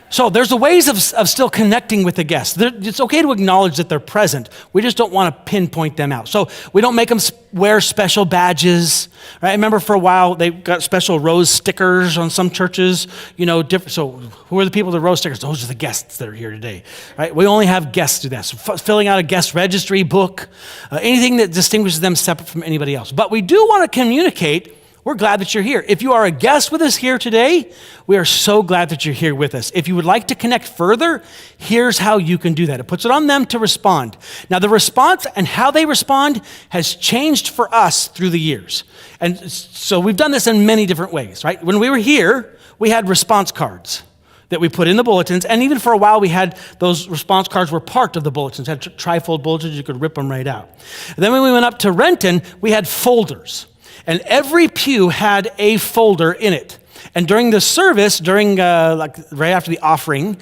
So there's the ways of still connecting with the guests. It's okay to acknowledge that they're present. We just don't want to pinpoint them out. So we don't make them wear special badges. Right? I remember for a while they got special rose stickers on some churches. Different. So who are the people with the rose stickers? Those are the guests that are here today. Right? We only have guests do that. So filling out a guest registry book, anything that distinguishes them separate from anybody else. But we do want to communicate. We're glad that you're here. If you are a guest with us here today, we are so glad that you're here with us. If you would like to connect further, here's how you can do that. It puts it on them to respond. Now, the response and how they respond has changed for us through the years. And so we've done this in many different ways, right? When we were here, we had response cards that we put in the bulletins. And even for a while, we had those response cards were part of the bulletins. Had trifold bulletins, you could rip them right out. And then when we went up to Renton, we had folders. And every pew had a folder in it. And during the service, right after the offering,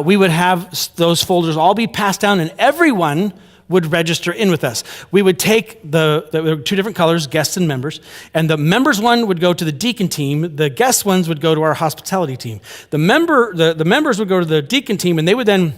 we would have those folders all be passed down, and everyone would register in with us. We would take there were two different colors, guests and members, and the members one would go to the deacon team. The guest ones would go to our hospitality team. The members would go to the deacon team, and they would then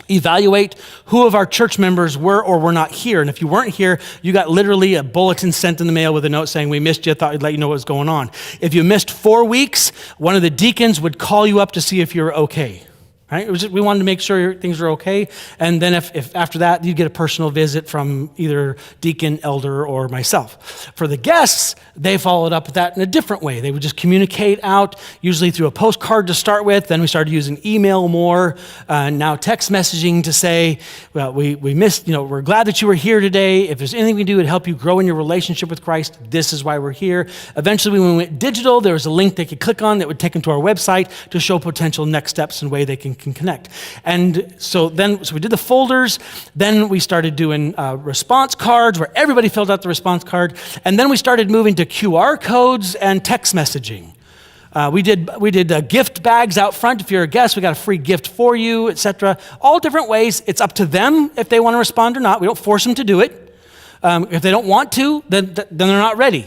evaluate who of our church members were or were not here. And if you weren't here, you got literally a bulletin sent in the mail with a note saying, we missed you, thought we'd let you know what was going on. If you missed 4 weeks, one of the deacons would call you up to see if you're okay. Right? We wanted to make sure things were okay. And then if after that, you'd get a personal visit from either deacon, elder, or myself. For the guests, they followed up with that in a different way. They would just communicate out, usually through a postcard to start with. Then we started using email more, now text messaging to say, well, we missed, we're glad that you were here today. If there's anything we can do to help you grow in your relationship with Christ, this is why we're here. Eventually, when we went digital, there was a link they could click on that would take them to our website to show potential next steps and way they can connect. And so we did the folders, then we started doing response cards where everybody filled out the response card, and then we started moving to QR codes and text messaging. We did gift bags out front. If you're a guest, we got a free gift for you, etc. All different ways. It's up to them if they want to respond or not. We don't force them to do it. If they don't want to, then they're not ready.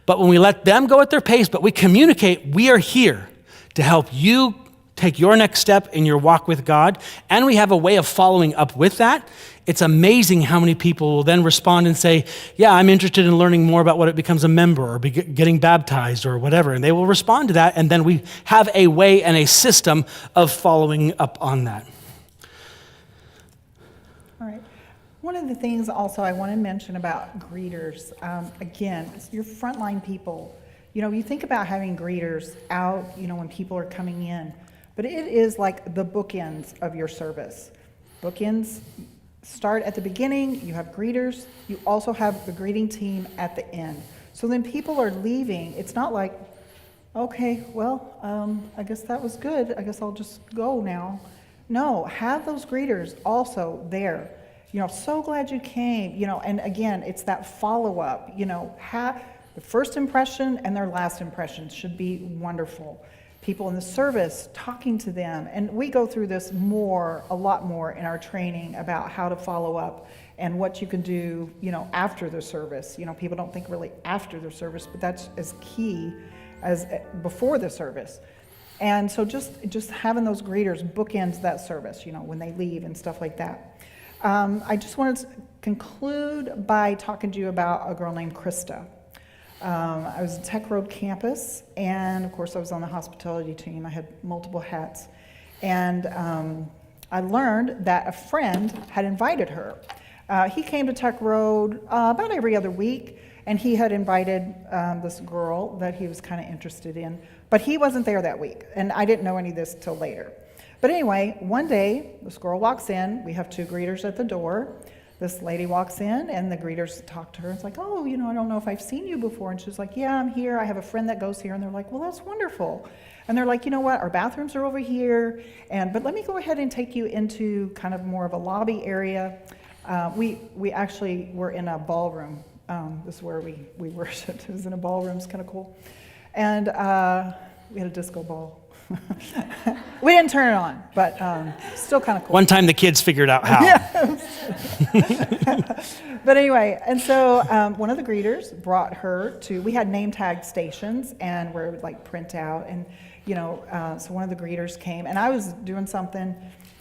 But when we let them go at their pace, but we communicate, we are here to help you take your next step in your walk with God, and we have a way of following up with that. It's amazing how many people will then respond and say, yeah, I'm interested in learning more about what it becomes a member or getting baptized or whatever, and they will respond to that, and then we have a way and a system of following up on that. All right. One of the things also I want to mention about greeters, again, your frontline people. You think about having greeters out, when people are coming in. But it is like the bookends of your service. Bookends start at the beginning, you have greeters, you also have the greeting team at the end. So then people are leaving, it's not like, okay, well, I guess that was good, I guess I'll just go now. No, have those greeters also there. So glad you came, and again, it's that follow-up, have the first impression and their last impression should be wonderful. People in the service, talking to them. And we go through this a lot more in our training about how to follow up and what you can do, after the service. People don't think really after the service, but that's as key as before the service. And so just having those greeters bookends that service, when they leave and stuff like that. I just wanted to conclude by talking to you about a girl named Krista. I was at Tech Road campus, and of course I was on the hospitality team. I had multiple hats. And I learned that a friend had invited her. He came to Tech Road about every other week, and he had invited this girl that he was kind of interested in. But he wasn't there that week, and I didn't know any of this till later. But anyway, one day, this girl walks in. We have 2 greeters at the door. This lady walks in, and the greeters talk to her. It's like, oh, I don't know if I've seen you before. And she's like, yeah, I'm here. I have a friend that goes here. And they're like, well, that's wonderful. And they're like, you know what? Our bathrooms are over here. But let me go ahead and take you into kind of more of a lobby area. We actually were in a ballroom. This is where we worshiped. It was in a ballroom. It's kind of cool. And we had a disco ball. We didn't turn it on, but still kind of cool. One time the kids figured out how. But anyway, and so one of the greeters brought her to, we had name tag stations and where it would like print out. And, so one of the greeters came and I was doing something,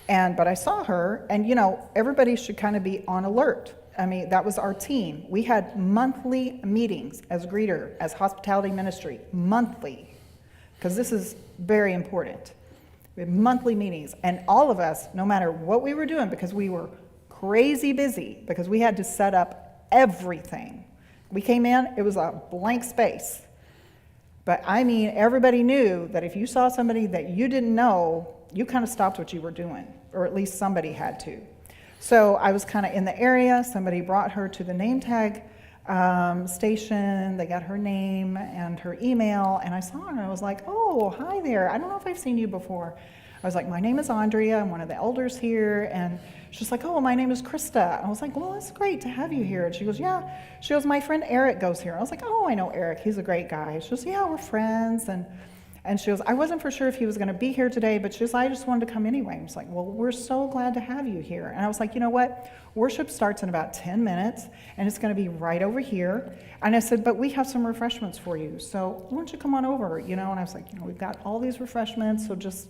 but I saw her, and, everybody should kind of be on alert. I mean, that was our team. We had monthly meetings as greeter, as hospitality ministry, monthly. Because this is very important. We had monthly meetings, and all of us, no matter what we were doing, because we were crazy busy, because we had to set up everything. We came in, it was a blank space. But I mean, everybody knew that if you saw somebody that you didn't know, you kind of stopped what you were doing, or at least somebody had to. So I was kind of in the area. Somebody brought her to the name tag station. They got her name and her email, and I saw her and I was like, oh, hi there. I don't know if I've seen you before. I was like, my name is Andrea. I'm one of the elders here. And she's like, oh, my name is Krista. I was like, well, it's great to have you here. And she goes, yeah. She goes, my friend Eric goes here. I was like, oh, I know Eric. He's a great guy. She goes, yeah, we're friends. And she goes, I wasn't for sure if he was going to be here today, but she goes, I just wanted to come anyway. I was like, well, we're so glad to have you here. And I was like, you know what? Worship starts in about 10 minutes, and it's going to be right over here. And I said, but we have some refreshments for you, so why don't you come on over? And I was like, we've got all these refreshments, so just,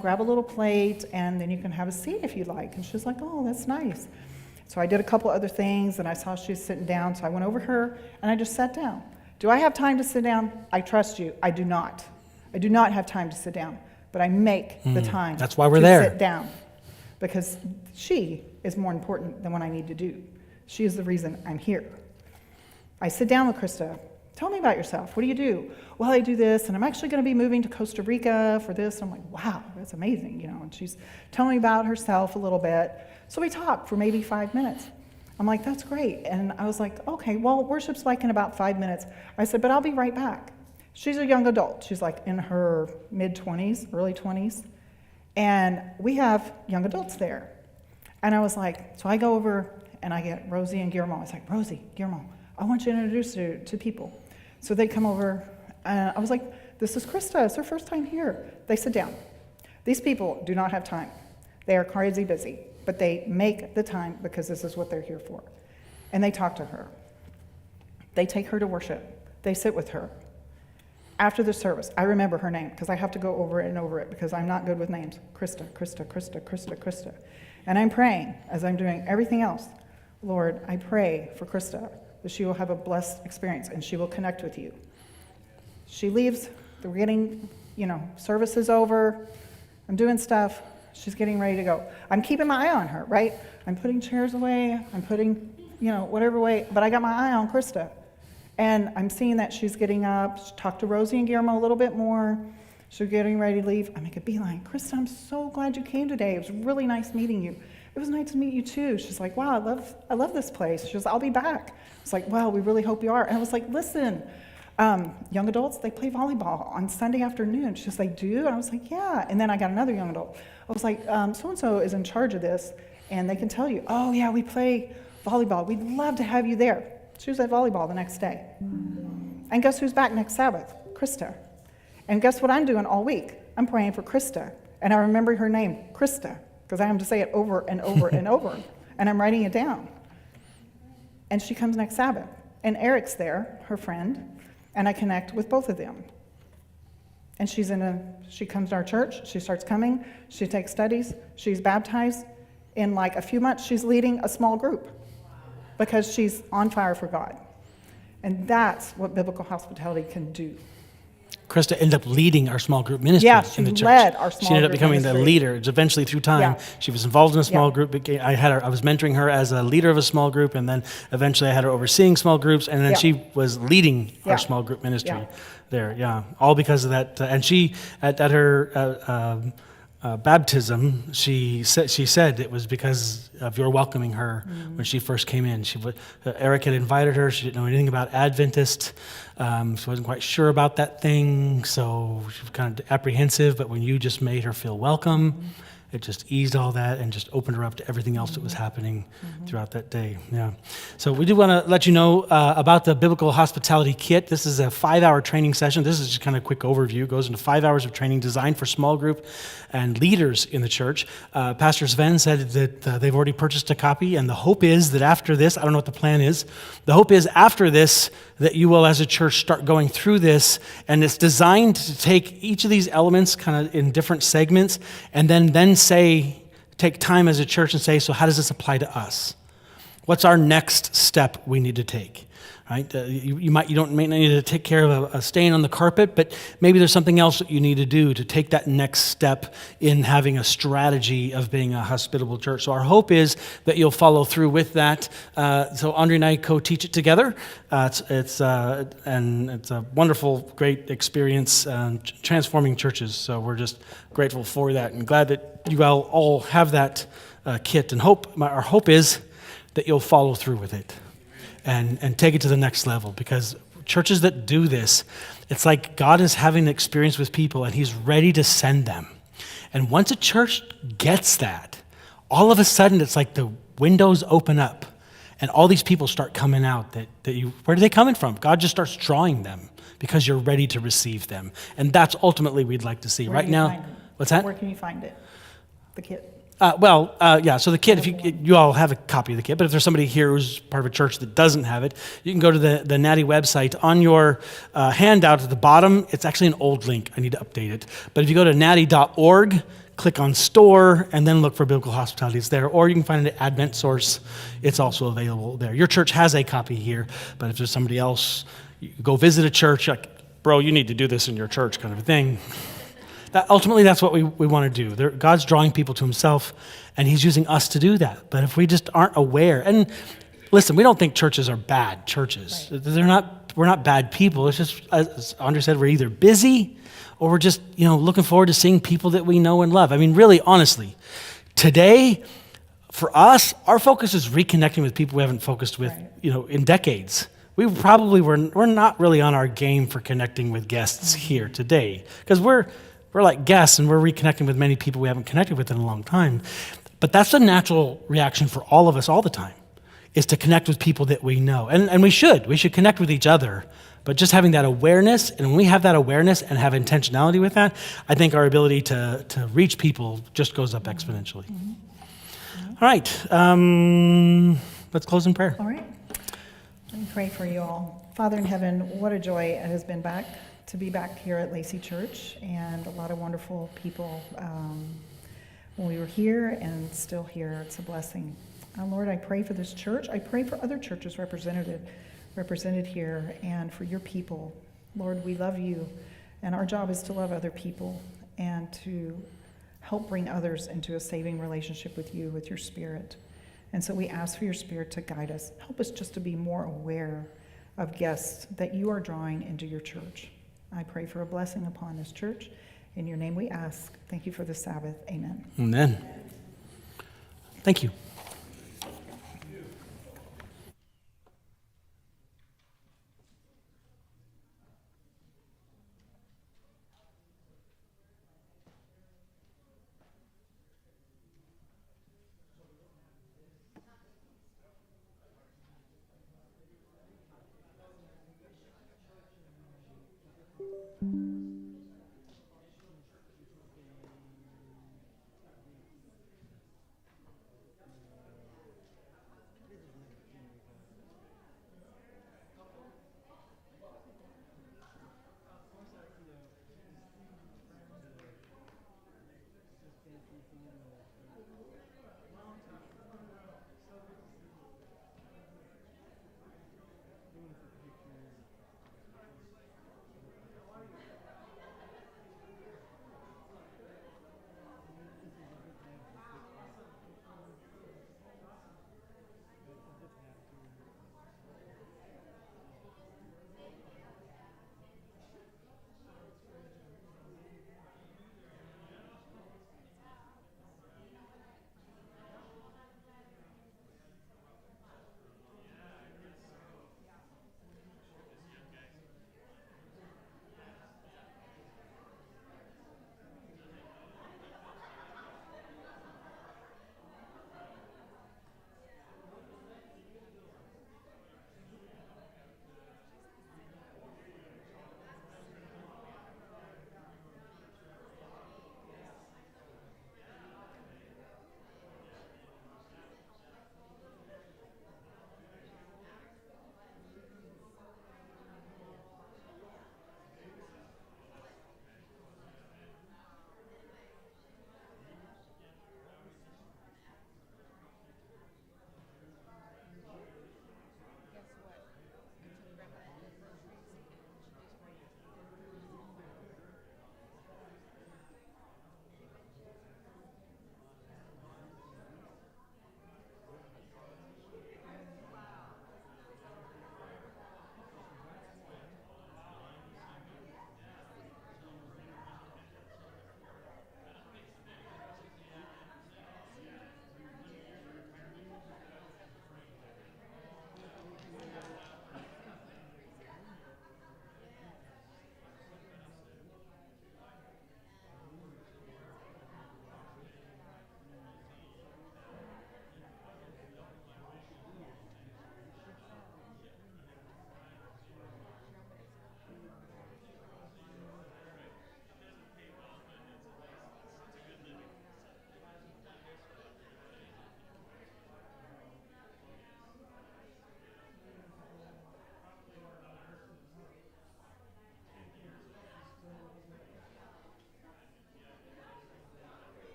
grab a little plate, and then you can have a seat if you like. And she's like, oh, that's nice. So I did a couple other things, and I saw she was sitting down, so I went over her, and I just sat down. Do I have time to sit down? I trust you. I do not. I do not have time to sit down, but I make the time. That's why we're there. Sit down, because she is more important than what I need to do. She is the reason I'm here. I sit down with Krista. Tell me about yourself. What do you do? Well, I do this, and I'm actually going to be moving to Costa Rica for this. I'm like, wow, that's amazing, And she's telling me about herself a little bit. So we talked for maybe 5 minutes. I'm like, that's great. And I was like, okay, well, worship's like in about 5 minutes. I said, but I'll be right back. She's a young adult. She's like in her mid-20s, early 20s. And we have young adults there. And I was like, so I go over and I get Rosie and Guillermo. I was like, Rosie, Guillermo, I want you to introduce you to people. So they come over. I was like, this is Krista. It's her first time here. They sit down. These people do not have time. They are crazy busy. But they make the time because this is what they're here for. And they talk to her. They take her to worship. They sit with her. After the service, I remember her name because I have to go over it and over it because I'm not good with names. Krista, Krista, Krista, Krista, Krista. And I'm praying as I'm doing everything else. Lord, I pray for Krista that she will have a blessed experience and she will connect with you. She leaves, we're getting, service is over. I'm doing stuff. She's getting ready to go. I'm keeping my eye on her, right? I'm putting chairs away. I'm putting, whatever away. But I got my eye on Krista. And I'm seeing that she's getting up. She talked to Rosie and Guillermo a little bit more. She's getting ready to leave. I make a beeline. Krista, I'm so glad you came today. It was really nice meeting you. It was nice to meet you too. She's like, wow, I love this place. She goes, I'll be back. It's like, wow, we really hope you are. And I was like, listen, young adults, they play volleyball on Sunday afternoon. She's like, do you? And I was like, yeah. And then I got another young adult. I was like, so-and-so is in charge of this, and they can tell you, oh yeah, we play volleyball. We'd love to have you there. She was at volleyball the next day. And guess who's back next Sabbath? Krista. And guess what I'm doing all week? I'm praying for Krista. And I remember her name, Krista, because I have to say it over and over and over. And I'm writing it down. And she comes next Sabbath. And Eric's there, her friend, and I connect with both of them. And she comes to our church, she starts coming, she takes studies, she's baptized. In like a few months, she's leading a small group because she's on fire for God. And that's what biblical hospitality can do. Krista ended up leading our small group ministry in the church. Led our small She ended up group becoming ministry. the leader. Eventually, through time, she was involved in a small group. I was mentoring her as a leader of a small group, and then eventually I had her overseeing small groups, and then she was leading our small group ministry there. Yeah, all because of that. And she, at her baptism, she said it was because of your welcoming her when she first came in. Eric had invited her. She didn't know anything about Adventist. She wasn't quite sure about that thing, so she was kind of apprehensive. But when you just made her feel welcome, it just eased all that and just opened her up to everything else that was happening throughout that day. Yeah. So we do want to let you know about the Biblical Hospitality Kit. This is a 5-hour training session. This is just kind of a quick overview. It goes into 5 hours of training designed for small group and leaders in the church. Pastor Sven said that they've already purchased a copy, and the hope is that after this, I don't know what the plan is, the hope is after this that you will, as a church, start going through this, and it's designed to take each of these elements kind of in different segments, and then take time as a church and say, so how does this apply to us? What's our next step we need to take? Right? You may not need to take care of a stain on the carpet, but maybe there's something else that you need to do to take that next step in having a strategy of being a hospitable church. So our hope is that you'll follow through with that. So Andrea and I co-teach it together. It's a wonderful, great experience transforming churches. So we're just grateful for that and glad that you all have that kit. And our hope is that you'll follow through with it. And take it to the next level, because churches that do this, it's like God is having an experience with people and he's ready to send them. And once a church gets that, all of a sudden it's like the windows open up and all these people start coming out where are they coming from? God just starts drawing them because you're ready to receive them. And that's ultimately we'd like to see. Where Right can you now, find it? what's that? Where can you find it? The kit. So the kit, if you all have a copy of the kit, but if there's somebody here who's part of a church that doesn't have it, you can go to the Natty website. On your handout at the bottom, it's actually an old link. I need to update it. But if you go to natty.org, click on store, and then look for Biblical Hospitality, it's there. Or you can find it at Advent Source. It's also available there. Your church has a copy here, but if there's somebody else, you go visit a church, like, bro, you need to do this in your church kind of a thing. Ultimately, that's what we want to do. God's drawing people to himself, and he's using us to do that. But if we just aren't aware, and listen, we don't think churches are bad churches. Right. We're not bad people. It's just, as Andrea said, we're either busy or we're just, looking forward to seeing people that we know and love. I mean, really, honestly, today, for us, our focus is reconnecting with people we haven't focused with, in decades. We're not really on our game for connecting with guests here today, because we're like guests and we're reconnecting with many people we haven't connected with in a long time. But that's a natural reaction for all of us all the time, is to connect with people that we know. And we should connect with each other, but just having that awareness, and when we have that awareness and have intentionality with that, I think our ability to reach people just goes up exponentially. Mm-hmm. All right, let's close in prayer. All right, let me pray for you all. Father in heaven, what a joy it has been to be back here at Lacey Church, and a lot of wonderful people when we were here and still here. It's a blessing. Lord, I pray for this church. I pray for other churches represented here, and for your people. Lord, we love you, and our job is to love other people and to help bring others into a saving relationship with you, with your Spirit. And so we ask for your Spirit to guide us. Help us just to be more aware of guests that you are drawing into your church. I pray for a blessing upon this church. In your name we ask. Thank you for the Sabbath. Amen. Amen. Thank you.